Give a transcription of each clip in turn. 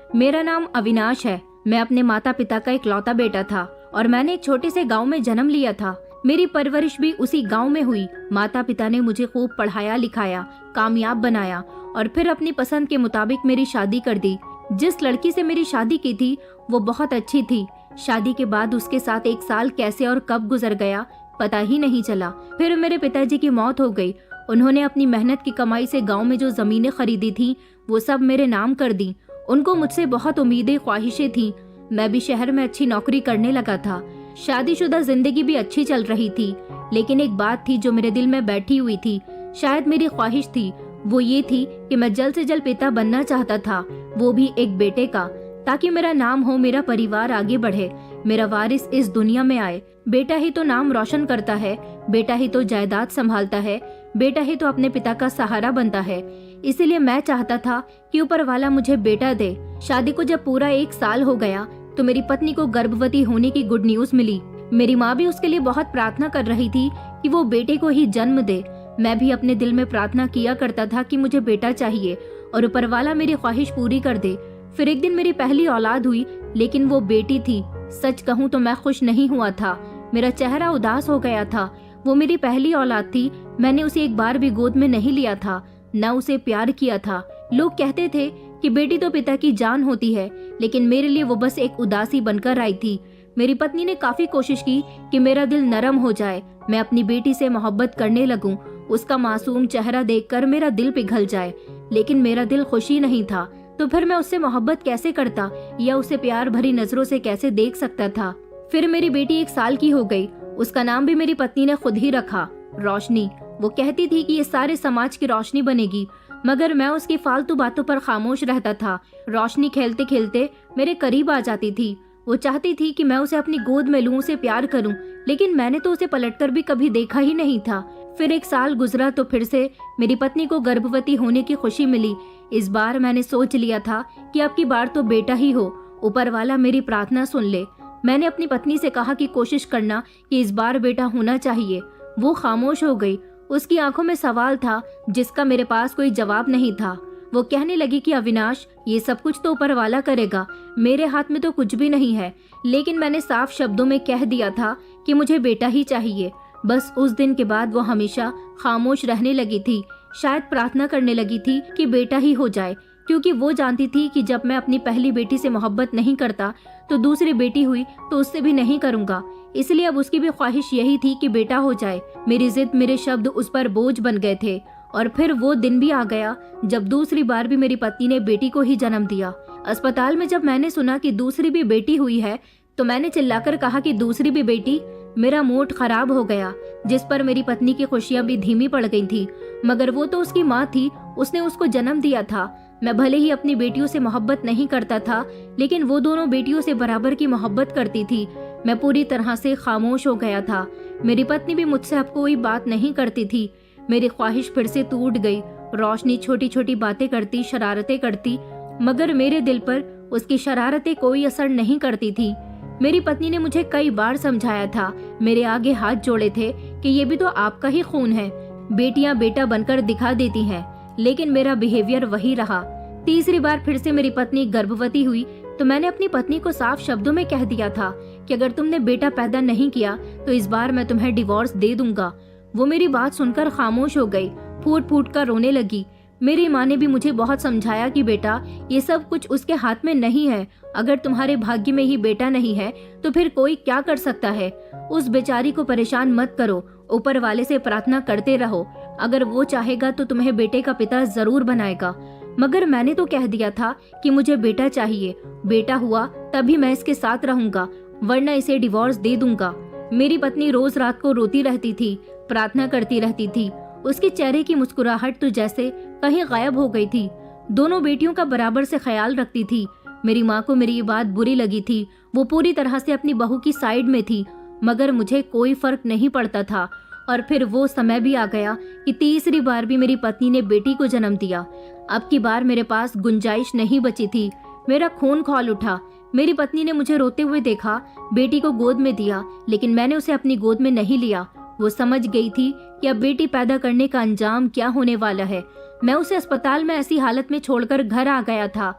मेरा नाम अविनाश है। मैं अपने माता पिता का इकलौता बेटा था और मैंने एक छोटे से गांव में जन्म लिया था। मेरी परवरिश भी उसी गांव में हुई। माता पिता ने मुझे खूब पढ़ाया लिखाया, कामयाब बनाया और फिर अपनी पसंद के मुताबिक मेरी शादी कर दी। जिस लड़की से मेरी शादी की थी वो बहुत अच्छी थी। शादी के बाद उसके साथ 1 साल कैसे और कब गुजर गया पता ही नहीं चला। फिर मेरे पिताजी की मौत हो गई। उन्होंने अपनी मेहनत की कमाई से गांव में जो जमीनें खरीदी थी वो सब मेरे नाम कर दी। उनको मुझसे बहुत उम्मीदें ख्वाहिशें थी। मैं भी शहर में अच्छी नौकरी करने लगा था। शादीशुदा जिंदगी भी अच्छी चल रही थी, लेकिन एक बात थी जो मेरे दिल में बैठी हुई थी, शायद मेरी ख्वाहिश थी। वो ये थी कि मैं जल्द से जल्द पिता बनना चाहता था, वो भी एक बेटे का, ताकि मेरा नाम हो, मेरा परिवार आगे बढ़े, मेरा वारिस इस दुनिया में आए। बेटा ही तो नाम रोशन करता है, बेटा ही तो जायदाद संभालता है, बेटा ही तो अपने पिता का सहारा बनता है। इसीलिए मैं चाहता था कि ऊपर वाला मुझे बेटा दे। शादी को जब पूरा 1 साल हो गया तो मेरी पत्नी को गर्भवती होने की गुड न्यूज मिली। मेरी माँ भी उसके लिए बहुत प्रार्थना कर रही थी कि वो बेटे को ही जन्म दे। मैं भी अपने दिल में प्रार्थना किया करता था कि मुझे बेटा चाहिए और ऊपर वाला मेरी ख्वाहिश पूरी कर दे। फिर एक दिन मेरी पहली औलाद हुई, लेकिन वो बेटी थी। सच कहूँ तो मैं खुश नहीं हुआ था, मेरा चेहरा उदास हो गया था। वो मेरी पहली औलाद थी, मैंने उसे एक बार भी गोद में नहीं लिया था, न उसे प्यार किया था। लोग कहते थे कि बेटी तो पिता की जान होती है, लेकिन मेरे लिए वो बस एक उदासी बनकर आई थी। मेरी पत्नी ने काफी कोशिश की कि मेरा दिल नरम हो जाए, मैं अपनी बेटी से मोहब्बत करने लगूं, उसका मासूम चेहरा देखकर मेरा दिल पिघल जाए, लेकिन मेरा दिल खुशी नहीं था। तो फिर मैं उससे मोहब्बत कैसे करता या उसे प्यार भरी नजरों से कैसे देख सकता था। फिर मेरी बेटी 1 साल की हो गई। उसका नाम भी मेरी पत्नी ने खुद ही रखा, रोशनी। वो कहती थी कि ये सारे समाज की रोशनी बनेगी, मगर मैं उसकी फालतू बातों पर खामोश रहता था। रोशनी खेलते खेलते मेरे करीब आ जाती थी। वो चाहती थी कि मैं उसे अपनी गोद में लूं, उसे प्यार करूं, लेकिन मैंने तो उसे पलटकर भी कभी देखा ही नहीं था। फिर 1 साल गुजरा तो फिर से मेरी पत्नी को गर्भवती होने की खुशी मिली। इस बार मैंने सोच लिया था कि अब की बार तो बेटा ही हो, ऊपर वाला मेरी प्रार्थना सुन ले। मैंने अपनी पत्नी से कहा कि कोशिश करना कि इस बार बेटा होना चाहिए। वो खामोश हो गई। उसकी आंखों में सवाल था जिसका मेरे पास कोई जवाब नहीं था। वो कहने लगी कि अविनाश, ये सब कुछ तो ऊपर वाला करेगा, मेरे हाथ में तो कुछ भी नहीं है। लेकिन मैंने साफ शब्दों में कह दिया था कि मुझे बेटा ही चाहिए। बस उस दिन के बाद वो हमेशा खामोश रहने लगी थी, शायद प्रार्थना करने लगी थी कि बेटा ही हो जाए, क्योंकि वो जानती थी कि जब मैं अपनी पहली बेटी से मोहब्बत नहीं करता तो दूसरी बेटी हुई तो उससे भी नहीं करूंगा। इसलिए अब उसकी भी ख्वाहिश यही थी कि बेटा हो जाए। मेरी जिद, मेरे शब्द उस पर बोझ बन गए थे। और फिर वो दिन भी आ गया जब दूसरी बार भी मेरी पत्नी ने बेटी को ही जन्म दिया। अस्पताल में जब मैंने सुना कि दूसरी भी बेटी हुई है तो मैंने चिल्लाकर कहा कि दूसरी भी बेटी। मेरा मूड खराब हो गया, जिस पर मेरी पत्नी की खुशियां भी धीमी पड़ गई थी। मगर वो तो उसकी माँ थी, उसने उसको जन्म दिया था। मैं भले ही अपनी बेटियों से मोहब्बत नहीं करता था, लेकिन वो दोनों बेटियों से बराबर की मोहब्बत करती थी। मैं पूरी तरह से खामोश हो गया था। मेरी पत्नी भी मुझसे अब कोई बात नहीं करती थी। मेरी ख्वाहिश फिर से टूट गई। रोशनी छोटी छोटी बातें करती, शरारतें करती, मगर मेरे दिल पर उसकी शरारतें कोई असर नहीं करती थी। मेरी पत्नी ने मुझे कई बार समझाया था, मेरे आगे हाथ जोड़े थे कि ये भी तो आपका ही खून है, बेटियां बेटा बनकर दिखा देती हैं, लेकिन मेरा बिहेवियर वही रहा। तीसरी बार फिर से मेरी पत्नी गर्भवती हुई तो मैंने अपनी पत्नी को साफ शब्दों में कह दिया था कि अगर तुमने बेटा पैदा नहीं किया तो इस बार मैं तुम्हें डिवोर्स दे दूंगा। वो मेरी बात सुनकर खामोश हो गई, फूट फूट कर रोने लगी। मेरी माँ ने भी मुझे बहुत समझाया कि बेटा, ये सब कुछ उसके हाथ में नहीं है। अगर तुम्हारे भाग्य में ही बेटा नहीं है तो फिर कोई क्या कर सकता है। उस बेचारी को परेशान मत करो, ऊपर वाले से प्रार्थना करते रहो। अगर वो चाहेगा तो तुम्हें बेटे का पिता जरूर बनाएगा। मगर मैंने तो कह दिया था कि मुझे बेटा चाहिए, बेटा हुआ तभी मैं इसके साथ रहूंगा, वरना इसे डिवोर्स दे दूंगा। मेरी पत्नी रोज रात को रोती रहती थी, प्रार्थना करती रहती थी। उसके चेहरे की मुस्कुराहट तो जैसे कहीं गायब हो गई थी। दोनों बेटियों का बराबर से ख्याल रखती थी। मेरी माँ को मेरी ये बात बुरी लगी थी। वो पूरी तरह से अपनी बहू की साइड में थी, मगर मुझे कोई फर्क नहीं पड़ता था। और फिर वो समय भी आ गया कि तीसरी बार भी मेरी पत्नी ने बेटी को जन्म दिया। अब की बार मेरे पास गुंजाइश नहीं बची थी। मेरा खून खौल उठा। मेरी पत्नी ने मुझे रोते हुए देखा, बेटी को गोद में दिया, लेकिन मैंने उसे अपनी गोद में नहीं लिया। वो समझ गई थी कि अब बेटी पैदा करने का अंजाम क्या होने वाला है। मैं उसे अस्पताल में ऐसी हालत में छोड़कर घर आ गया था।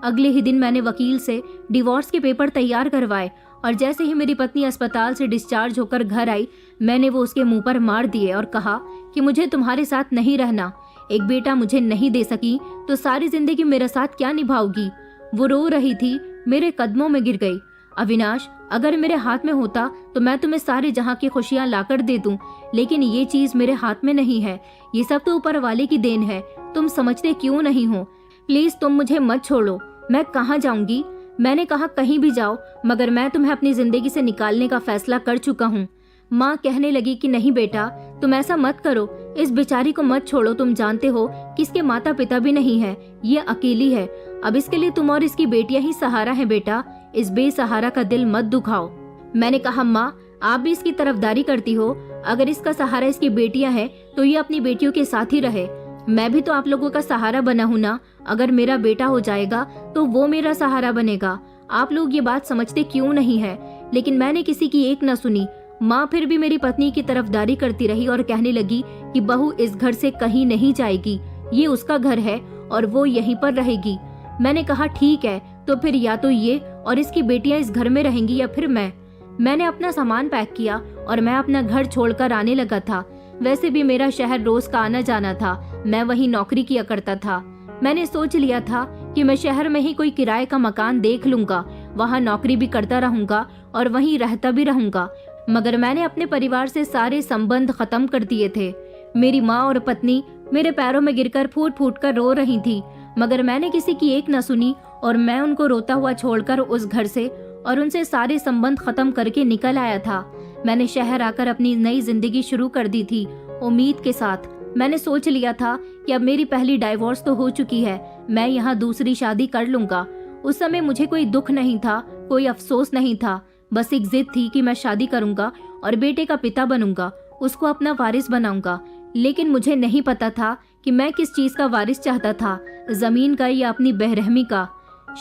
अगले ही दिन मैंने वकील से डिवोर्स के पेपर तैयार करवाए और जैसे ही मेरी पत्नी अस्पताल से डिस्चार्ज होकर घर आई, मैंने वो उसके मुंह पर मार दिए और कहा कि मुझे तुम्हारे साथ नहीं रहना। एक बेटा मुझे नहीं दे सकी तो सारी जिंदगी मेरे साथ क्या निभाओगी। वो रो रही थी, मेरे कदमों में गिर गई। अविनाश, अगर मेरे हाथ में होता तो मैं तुम्हें सारे जहां की खुशियां लाकर दे दूं, लेकिन ये चीज मेरे हाथ में नहीं है। ये सब तो ऊपर वाले की देन है। तुम समझते क्यों नहीं हो? प्लीज तुम मुझे मत छोड़ो। मैं कहाँ जाऊंगी? मैंने कहा कहीं भी जाओ, मगर मैं तुम्हें अपनी जिंदगी से निकालने का फैसला कर चुका हूँ। माँ कहने लगी कि नहीं बेटा, तुम ऐसा मत करो, इस बेचारी को मत छोड़ो। तुम जानते हो कि इसके माता पिता भी नहीं है, ये अकेली है। अब इसके लिए तुम और इसकी बेटियां ही सहारा है बेटा, इस बेसहारा का दिल मत दुखाओ। मैंने कहा माँ, आप भी इसकी तरफदारी करती हो। अगर इसका सहारा इसकी बेटियां हैं तो ये अपनी बेटियों के साथ ही रहे। मैं भी तो आप लोगों का सहारा बना हूं ना। अगर मेरा बेटा हो जाएगा तो वो मेरा सहारा बनेगा। आप लोग ये बात समझते क्यों नहीं है? लेकिन मैंने किसी की एक न सुनी। माँ फिर भी मेरी पत्नी की तरफदारी करती रही और कहने लगी कि बहू इस घर से कहीं नहीं जाएगी, ये उसका घर है और वो यहीं पर रहेगी। मैंने कहा ठीक है, तो फिर या तो ये और इसकी बेटियां इस घर में रहेंगी या फिर मैंने अपना सामान पैक किया और मैं अपना घर छोड़कर आने लगा था। वैसे भी मेरा शहर रोज का आना जाना था, मैं वहीं नौकरी किया करता था। मैंने सोच लिया था कि मैं शहर में ही कोई किराए का मकान देख लूंगा, वहाँ नौकरी भी करता रहूंगा और वहीं रहता भी रहूंगा। मगर मैंने अपने परिवार से सारे संबंध खत्म कर दिए थे। मेरी माँ और पत्नी मेरे पैरों में गिरकर फूट फूट कर रो रही थी, मगर मैंने किसी की एक न सुनी और मैं उनको रोता हुआ छोड़कर उस घर से और उनसे सारे संबंध खत्म करके निकल आया था। मैंने शहर आकर अपनी नई जिंदगी शुरू कर दी थी, उम्मीद के साथ। मैंने सोच लिया था कि अब मेरी पहली डाइवोर्स तो हो चुकी है, मैं यहाँ दूसरी शादी कर लूंगा। उस समय मुझे कोई दुख नहीं था, कोई अफसोस नहीं था, बस एक जिद थी कि मैं शादी करूंगा और बेटे का पिता बनूंगा, उसको अपना वारिस बनाऊंगा। लेकिन मुझे नहीं पता था कि मैं किस चीज का वारिस चाहता था, जमीन का या अपनी बेरहमी का।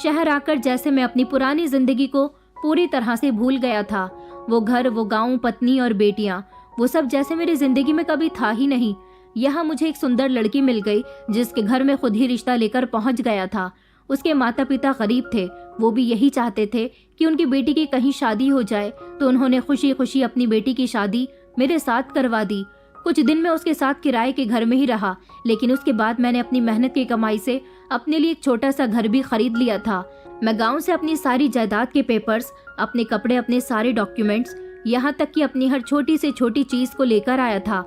शहर आकर जैसे मैं अपनी पुरानी जिंदगी को पूरी तरह से भूल गया था। वो घर, वो गांव, पत्नी और बेटियां, वो सब जैसे मेरी जिंदगी में कभी था ही नहीं। यहाँ मुझे एक सुंदर लड़की मिल गई जिसके घर में खुद ही रिश्ता लेकर पहुंच गया था। उसके माता पिता गरीब थे, वो भी यही चाहते थे कि उनकी बेटी की कहीं शादी हो जाए, तो उन्होंने खुशी खुशी अपनी बेटी की शादी मेरे साथ करवा दी। कुछ दिन मैं उसके साथ किराए के घर में ही रहा, लेकिन उसके बाद मैंने अपनी मेहनत की कमाई से अपने लिए एक छोटा सा घर भी खरीद लिया था। मैं गांव से अपनी सारी जायदाद के पेपर्स, अपने कपड़े, अपने सारे डॉक्यूमेंट्स, यहाँ तक कि अपनी हर छोटी से छोटी चीज को लेकर आया था,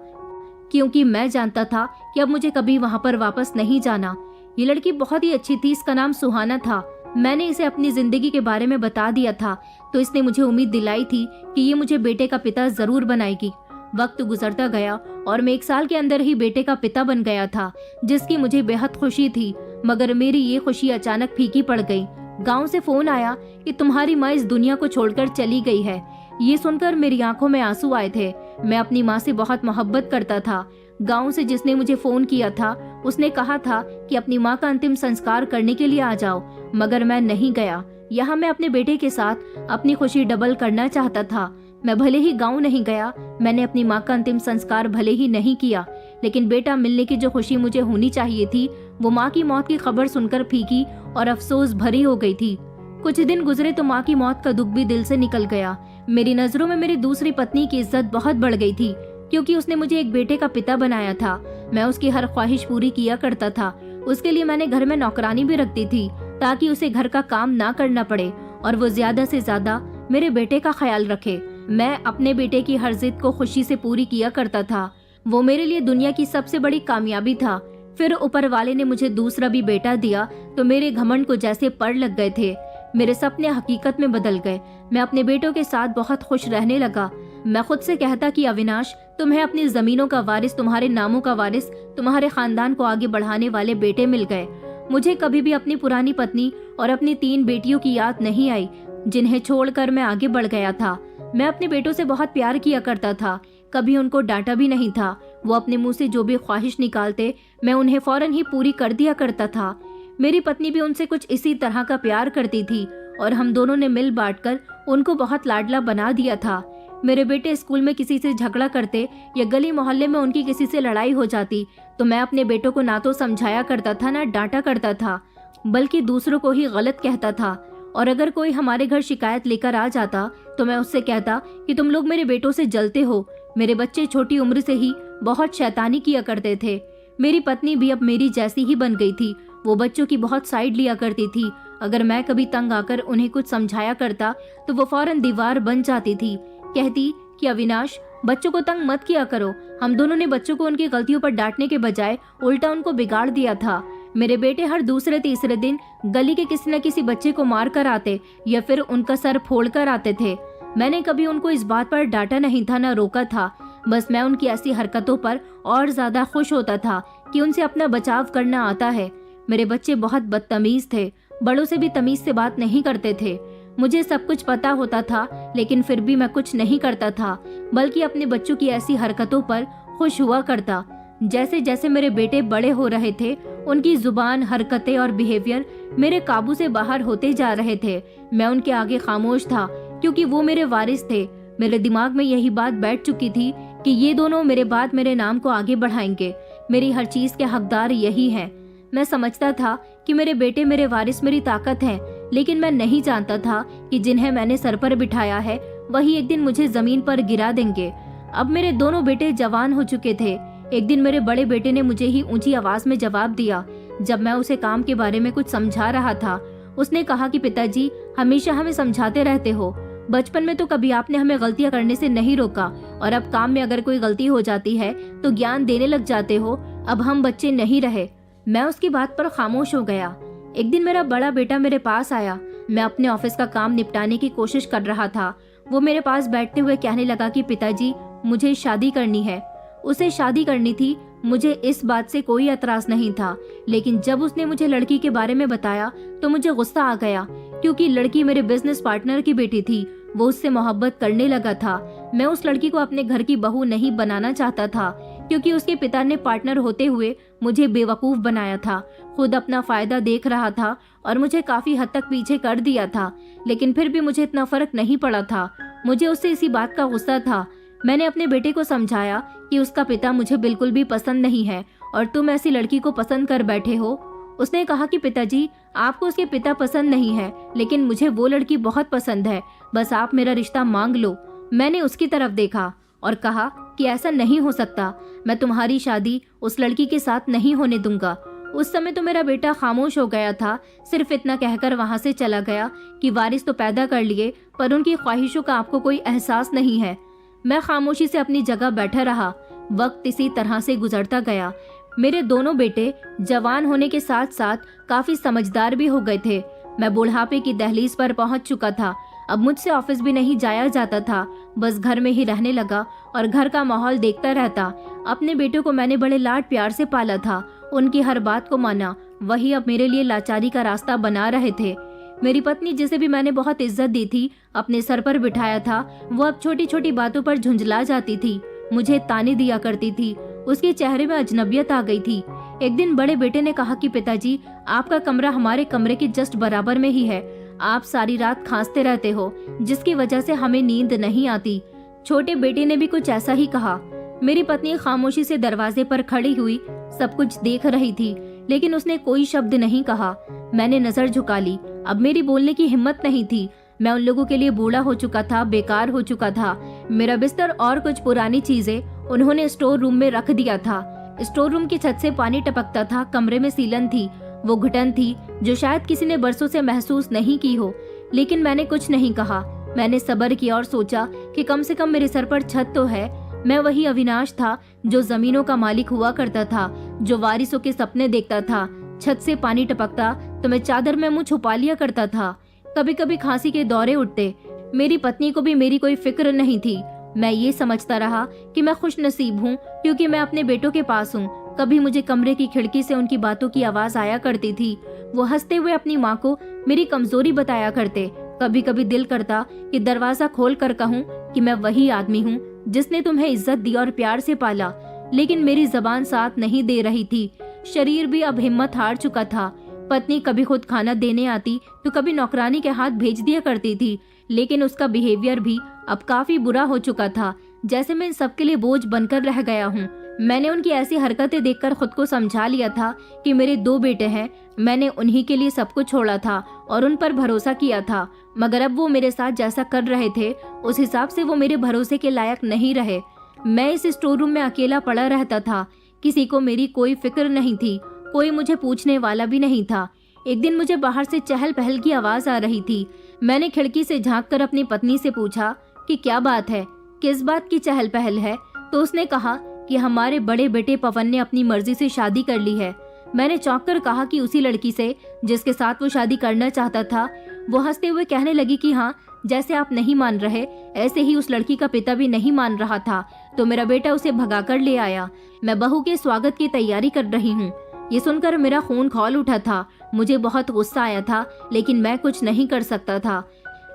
क्योंकि मैं जानता था कि अब मुझे कभी वहाँ पर वापस नहीं जाना। ये लड़की बहुत ही अच्छी थी, इसका नाम सुहाना था। मैंने इसे अपनी जिंदगी के बारे में बता दिया था, तो इसने मुझे उम्मीद दिलाई थी कि ये मुझे बेटे का पिता जरूर बनाएगी। वक्त गुजरता गया और मैं 1 साल के अंदर ही बेटे का पिता बन गया था, जिसकी मुझे बेहद खुशी थी। मगर मेरी ये खुशी अचानक फीकी पड़ गई। गांव से फोन आया कि तुम्हारी माँ इस दुनिया को छोड़कर चली गई है। ये सुनकर मेरी आंखों में आंसू आए थे। मैं अपनी माँ से बहुत मोहब्बत करता था। गांव से जिसने मुझे फोन किया था उसने कहा था कि अपनी माँ का अंतिम संस्कार करने के लिए आ जाओ, मगर मैं नहीं गया। यहाँ मैं अपने बेटे के साथ अपनी खुशी डबल करना चाहता था। मैं भले ही गांव नहीं गया, मैंने अपनी माँ का अंतिम संस्कार भले ही नहीं किया, लेकिन बेटा मिलने की जो खुशी मुझे होनी चाहिए थी वो माँ की मौत की खबर सुनकर फीकी और अफसोस भरी हो गई थी। कुछ दिन गुजरे तो माँ की मौत का दुख भी दिल से निकल गया। मेरी नजरों में मेरी दूसरी पत्नी की इज्जत बहुत बढ़ गई थी, क्योंकि उसने मुझे एक बेटे का पिता बनाया था। मैं उसकी हर ख्वाहिश पूरी किया करता था। उसके लिए मैंने घर में नौकरानी भी रखती थी, ताकि उसे घर का काम ना करना पड़े और वो ज्यादा से ज्यादा मेरे बेटे का ख्याल रखे। मैं अपने बेटे की हर जिद को खुशी से पूरी किया करता था। वो मेरे लिए दुनिया की सबसे बड़ी कामयाबी था। फिर ऊपर वाले ने मुझे दूसरा भी बेटा दिया तो मेरे घमंड को जैसे पड़ लग गए थे। मेरे सपने हकीकत में बदल गए। मैं अपने बेटों के साथ बहुत खुश रहने लगा। मैं खुद से कहता कि अविनाश, तुम्हें अपनी जमीनों का वारिस, तुम्हारे नामों का वारिस, तुम्हारे खानदान को आगे बढ़ाने वाले बेटे मिल गए। मुझे कभी भी अपनी पुरानी पत्नी और अपनी 3 बेटियों की याद नहीं आई, जिन्हें छोड़कर मैं आगे बढ़ गया था। मैं अपने बेटों से बहुत प्यार किया करता था, कभी उनको डांटा भी नहीं था। वो अपने मुंह से जो भी ख्वाहिश निकालते, मैं उन्हें फौरन ही पूरी कर दिया करता था। मेरी पत्नी भी उनसे कुछ इसी तरह का प्यार करती थी और हम दोनों ने मिल बांटकर उनको बहुत लाडला बना दिया था। मेरे बेटे स्कूल में किसी से झगड़ा करते या गली मोहल्ले में उनकी किसी से लड़ाई हो जाती तो मैं अपने बेटों को ना तो समझाया करता था ना डांटा करता था। बल्कि दूसरों को ही गलत कहता था। और अगर कोई हमारे घर शिकायत लेकर आ जाता तो मैं उससे कहता कि तुम लोग मेरे बेटों से जलते हो। मेरे बच्चे छोटी उम्र से ही बहुत शैतानी किया करते थे। मेरी पत्नी भी अब मेरी जैसी ही बन गई थी। वो बच्चों की बहुत साइड लिया करती थी। अगर मैं कभी तंग आकर उन्हें कुछ समझाया करता तो वो फौरन दीवार बन जाती थी। कहती कि अविनाश, बच्चों को तंग मत किया करो। हम दोनों ने बच्चों को उनकी गलतियों पर डांटने के बजाय उल्टा उनको बिगाड़ दिया था। मेरे बेटे हर दूसरे तीसरे दिन गली के किसी न किसी बच्चे को मार कर आते या फिर उनका सर फोड़ कर आते थे। मैंने कभी उनको इस बात पर डांटा नहीं था, न रोका था। बस मैं उनकी ऐसी हरकतों पर और ज्यादा खुश होता था कि उनसे अपना बचाव करना आता है। मेरे बच्चे बहुत बदतमीज थे, बड़ों से भी तमीज से बात नहीं करते थे। मुझे सब कुछ पता होता था, लेकिन फिर भी मैं कुछ नहीं करता था, बल्कि अपने बच्चों की ऐसी हरकतों पर खुश हुआ करता। जैसे जैसे मेरे बेटे बड़े हो रहे थे, उनकी जुबान, हरकतें और बिहेवियर मेरे काबू से बाहर होते जा रहे थे। मैं उनके आगे खामोश था, क्योंकि वो मेरे वारिस थे। मेरे दिमाग में यही बात बैठ चुकी थी कि ये दोनों मेरे बाद मेरे नाम को आगे बढ़ाएंगे। मेरी हर चीज के हकदार यही हैं। मैं समझता था कि मेरे बेटे मेरे वारिस, मेरी ताकत हैं, लेकिन मैं नहीं जानता था कि जिन्हें मैंने सर पर बिठाया है वही एक दिन मुझे जमीन पर गिरा देंगे। अब मेरे दोनों बेटे जवान हो चुके थे। एक दिन मेरे बड़े बेटे ने मुझे ही ऊंची आवाज में जवाब दिया। जब मैं उसे काम के बारे में कुछ समझा रहा था, उसने कहा कि पिताजी, हमेशा हमें समझाते रहते हो। बचपन में तो कभी आपने हमें गलतियां करने से नहीं रोका, और अब काम में अगर कोई गलती हो जाती है तो ज्ञान देने लग जाते हो। अब हम बच्चे नहीं रहे। मैं उसकी बात पर खामोश हो गया। एक दिन मेरा बड़ा बेटा मेरे पास आया। मैं अपने ऑफिस का काम निपटाने की कोशिश कर रहा था। वो मेरे पास बैठते हुए कहने लगा कि पिताजी, मुझे शादी करनी है। उसे शादी करनी थी, मुझे इस बात से कोई एतराज नहीं था, लेकिन जब उसने मुझे लड़की के बारे में बताया तो मुझे गुस्सा आ गया, क्योंकि लड़की मेरे बिजनेस पार्टनर की बेटी थी। वो उससे मोहब्बत करने लगा था। मैं उस लड़की को अपने घर की बहू नहीं बनाना चाहता था, क्योंकि उसके पिता ने पार्टनर होते हुए मुझे बेवकूफ बनाया था। खुद अपना फायदा देख रहा था और मुझे काफी हद तक पीछे कर दिया था, लेकिन फिर भी मुझे इतना फर्क नहीं पड़ा था। मुझे उससे इसी बात का गुस्सा था। मैंने अपने बेटे को समझाया कि उसका पिता मुझे बिल्कुल भी पसंद नहीं है और तुम ऐसी लड़की को पसंद कर बैठे हो। उसने कहा कि पिताजी, आपको उसके पिता पसंद नहीं है, लेकिन मुझे वो लड़की बहुत पसंद है। बस आप मेरा रिश्ता मांग लो। मैंने उसकी तरफ देखा और कहा कि ऐसा नहीं हो सकता। मैं तुम्हारी शादी उस लड़की के साथ नहीं होने दूंगा। उस समय तो मेरा बेटा खामोश हो गया था। सिर्फ इतना कहकर वहां से चला गया कि वारिस तो पैदा कर लिए, पर उनकी ख्वाहिशों का आपको कोई एहसास नहीं है। मैं खामोशी से अपनी जगह बैठा रहा। वक्त इसी तरह से गुजरता गया। मेरे दोनों बेटे जवान होने के साथ साथ काफी समझदार भी हो गए थे। मैं बुढ़ापे की दहलीज पर पहुंच चुका था। अब मुझसे ऑफिस भी नहीं जाया जाता था, बस घर में ही रहने लगा और घर का माहौल देखता रहता। अपने बेटों को मैंने बड़े लाड प्यार से पाला था, उनकी हर बात को माना। वही अब मेरे लिए लाचारी का रास्ता बना रहे थे। मेरी पत्नी, जिसे भी मैंने बहुत इज्जत दी थी, अपने सर पर बिठाया था, वो अब छोटी छोटी बातों पर झुंझला जाती थी, मुझे ताने दिया करती थी। उसके चेहरे में अजनबियत आ गई थी। एक दिन बड़े बेटे ने कहा कि पिताजी, आपका कमरा हमारे कमरे के जस्ट बराबर में ही है। आप सारी रात खांसते रहते हो, जिसकी वजह से हमें नींद नहीं आती। छोटे बेटे ने भी कुछ ऐसा ही कहा। मेरी पत्नी खामोशी से दरवाजे पर खड़ी हुई सब कुछ देख रही थी, लेकिन उसने कोई शब्द नहीं कहा। मैंने नजर झुका ली। अब मेरी बोलने की हिम्मत नहीं थी। मैं उन लोगों के लिए बूढ़ा हो चुका था, बेकार हो चुका था। मेरा बिस्तर और कुछ पुरानी चीजें उन्होंने स्टोर रूम में रख दिया था। स्टोर रूम की छत से पानी टपकता था। कमरे में सीलन थी। वो घुटन थी जो शायद किसी ने बरसों से महसूस नहीं की हो, लेकिन मैंने कुछ नहीं कहा। मैंने सब्र किया और सोचा कि कम से कम मेरे सर पर छत तो है। मैं वही अविनाश था जो जमीनों का मालिक हुआ करता था, जो वारिसों के सपने देखता था। छत से पानी टपकता तो मैं चादर में मुंह छुपा लिया करता था। कभी कभी खांसी के दौरे उठते। मेरी पत्नी को भी मेरी कोई फिक्र नहीं थी। मैं ये समझता रहा कि मैं खुश नसीब हूँ, क्योंकि मैं अपने बेटों के पास हूँ। कभी मुझे कमरे की खिड़की से उनकी बातों की आवाज आया करती थी। वो हंसते हुए अपनी माँ को मेरी कमजोरी बताया करते। कभी कभी दिल करता कि दरवाजा खोल कर कहूँ कि मैं वही आदमी हूँ जिसने तुम्हें इज्जत दी और प्यार से पाला, लेकिन मेरी जबान साथ नहीं दे रही थी। शरीर भी अब हिम्मत हार चुका था। पत्नी कभी खुद खाना देने आती तो कभी नौकरानी के हाथ भेज दिया करती थी, लेकिन उसका बिहेवियर भी अब काफी बुरा हो चुका था, जैसे मैं इन सबके लिए बोझ बनकर रह गया हूँ। मैंने उनकी ऐसी हरकतें देखकर खुद को समझा लिया था कि मेरे 2 बेटे हैं, मैंने उन्हीं के लिए सब कुछ छोड़ा था और उन पर भरोसा किया था। मगर अब वो मेरे साथ जैसा कर रहे थे उस हिसाब से वो मेरे भरोसे के लायक नहीं रहे। मैं इस स्टोर रूम में अकेला पड़ा रहता था, किसी को मेरी कोई फिक्र नहीं थी, कोई मुझे पूछने वाला भी नहीं था। एक दिन मुझे बाहर से चहल पहल की आवाज आ रही थी। मैंने खिड़की से झांककर अपनी पत्नी से पूछा कि क्या बात है, किस बात की चहल पहल है। तो उसने कहा कि हमारे बड़े बेटे पवन ने अपनी मर्जी से शादी कर ली है। मैंने चौंक कर कहा कि उसी लड़की से जिसके साथ वो शादी करना चाहता था। वो हंसते हुए कहने लगी कि हाँ, जैसे आप नहीं मान रहे ऐसे ही उस लड़की का पिता भी नहीं मान रहा था, तो मेरा बेटा उसे भगा कर ले आया। मैं बहू के स्वागत की तैयारी कर रही हूँ। ये सुनकर मेरा खून खौल उठा था। मुझे बहुत गुस्सा आया था, लेकिन मैं कुछ नहीं कर सकता था।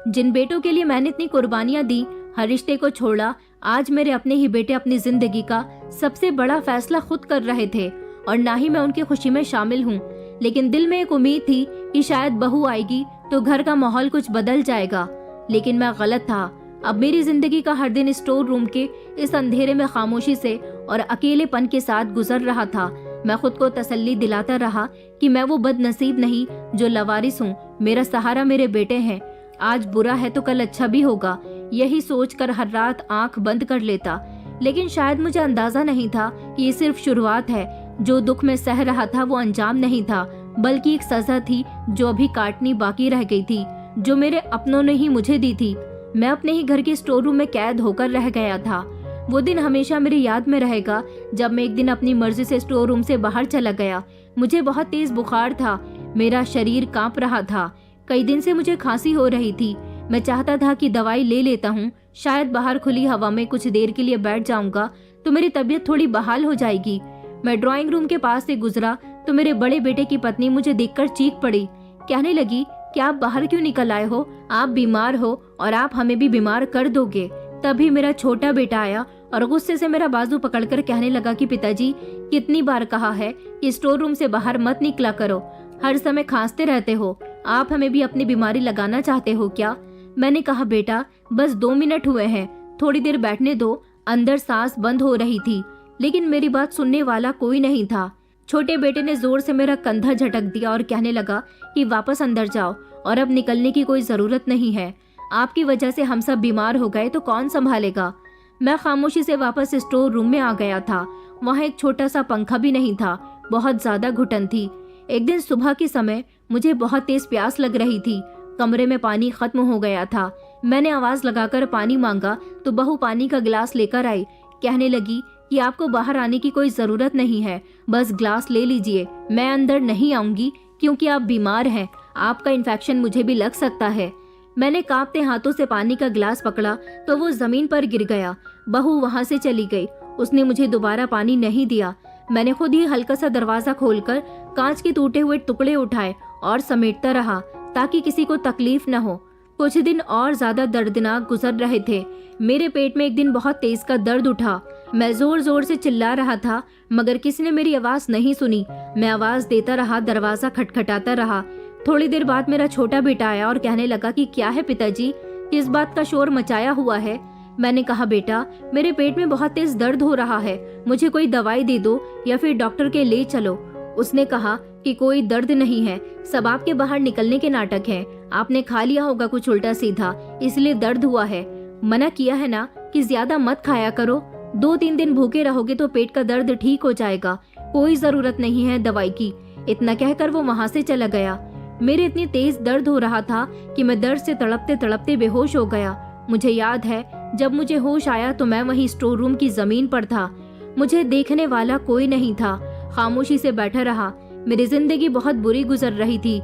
जिन बेटों के लिए मैंने इतनी कुर्बानियां दी, हर रिश्ते को छोड़ा, आज मेरे अपने ही बेटे अपनी जिंदगी का सबसे बड़ा फैसला खुद कर रहे थे और ना ही मैं उनकी खुशी में शामिल हूँ। लेकिन दिल में एक उम्मीद थी कि शायद बहू आएगी तो घर का माहौल कुछ बदल जाएगा, लेकिन मैं गलत था। अब मेरी जिंदगी का हर दिन स्टोर रूम के इस अंधेरे में खामोशी से और अकेलेपन के साथ गुजर रहा था। मैं खुद को तसल्ली दिलाता रहा कि मैं वो बदनसीब नहीं जो लवारिस हूँ। मेरा सहारा मेरे बेटे हैं। आज बुरा है तो कल अच्छा भी होगा, यही सोचकर हर रात आंख बंद कर लेता। लेकिन शायद मुझे अंदाजा नहीं था कि ये सिर्फ शुरुआत है। जो दुख में सह रहा था वो अंजाम नहीं था, बल्कि एक सजा थी जो अभी काटनी बाकी रह गई थी, जो मेरे अपनों ने ही मुझे दी थी। मैं अपने ही घर के स्टोर रूम में कैद होकर रह गया था। वो दिन हमेशा मेरी याद में रहेगा जब मैं एक दिन अपनी मर्जी से स्टोर रूम से बाहर चला गया। मुझे बहुत तेज बुखार था, मेरा शरीर कांप रहा था। कई दिन से मुझे खांसी हो रही थी। मैं चाहता था कि दवाई ले लेता हूँ, शायद बाहर खुली हवा में कुछ देर के लिए बैठ जाऊंगा तो मेरी तबीयत थोड़ी बहाल हो जाएगी। मैं ड्राइंग रूम के पास से गुजरा तो मेरे बड़े बेटे की पत्नी मुझे देखकर चीख पड़ी। कहने लगी कि आप बाहर क्यों निकल आए हो, आप बीमार हो और आप हमें भी बीमार कर दोगे। तभी मेरा छोटा बेटा आया और गुस्से से मेरा बाजू पकड़कर कहने लगा कि पिताजी, कितनी बार कहा है कि स्टोर रूम से बाहर मत निकला करो, हर समय खांसते रहते हो, आप हमें भी अपनी बीमारी लगाना चाहते हो क्या। मैंने कहा बेटा बस 2 मिनट हुए हैं, थोड़ी देर बैठने दो। अंदर सांस बंद हो रही थी, लेकिन मेरी बात सुनने वाला कोई नहीं था। छोटे बेटे ने जोर से मेरा कंधा झटक दिया और कहने लगा कि वापस अंदर जाओ और अब निकलने की कोई जरूरत नहीं है। आपकी वजह से हम सब बीमार हो गए तो कौन संभालेगा। मैं खामोशी से वापस स्टोर रूम में आ गया था। वहाँ एक छोटा सा पंखा भी नहीं था, बहुत ज्यादा घुटन थी। एक दिन सुबह के समय मुझे बहुत तेज प्यास लग रही थी। कमरे में पानी खत्म हो गया था। मैंने आवाज लगाकर पानी मांगा तो बहू पानी का गिलास लेकर आई। कहने लगी कि आपको बाहर आने की कोई जरूरत नहीं है, बस ग्लास ले लीजिए, मैं अंदर नहीं आऊंगी क्योंकि आप बीमार हैं, आपका इन्फेक्शन मुझे भी लग सकता है। मैंने कांपते हाथों से पानी का गिलास पकड़ा तो वो जमीन पर गिर गया। बहू वहां से चली गई, उसने मुझे दोबारा पानी नहीं दिया। मैंने खुद ही हल्का सा दरवाजा खोलकर कांच के टूटे हुए टुकड़े उठाए और समेटता रहा ताकि किसी को तकलीफ न हो। कुछ दिन और ज्यादा दर्दनाक गुजर रहे थे। मेरे पेट में एक दिन बहुत तेज का दर्द उठा। मैं जोर जोर से चिल्ला रहा था मगर किसी ने मेरी आवाज नहीं सुनी। मैं आवाज देता रहा, दरवाजा खटखटाता रहा। थोड़ी देर बाद मेरा छोटा बेटा आया और कहने लगा कि क्या है पिताजी, किस बात का शोर मचाया हुआ है। मैंने कहा बेटा मेरे पेट में बहुत तेज दर्द हो रहा है, मुझे कोई दवाई दे दो या फिर डॉक्टर के ले चलो। उसने कहा कि कोई दर्द नहीं है, सब आपके बाहर निकलने के नाटक हैं, आपने खा लिया होगा कुछ उल्टा सीधा इसलिए दर्द हुआ है। मना किया है ना कि ज्यादा मत खाया करो, 2-3 दिन भूखे रहोगे तो पेट का दर्द ठीक हो जाएगा, कोई जरूरत नहीं है दवाई की। इतना कहकर वो वहाँ से चला गया। मेरे इतनी तेज दर्द हो रहा था कि मैं दर्द से तड़पते तड़पते बेहोश हो गया। मुझे याद है जब मुझे होश आया तो मैं वहीं स्टोर रूम की जमीन पर था। मुझे देखने वाला कोई नहीं था। खामोशी से बैठा रहा। मेरी जिंदगी बहुत बुरी गुजर रही थी।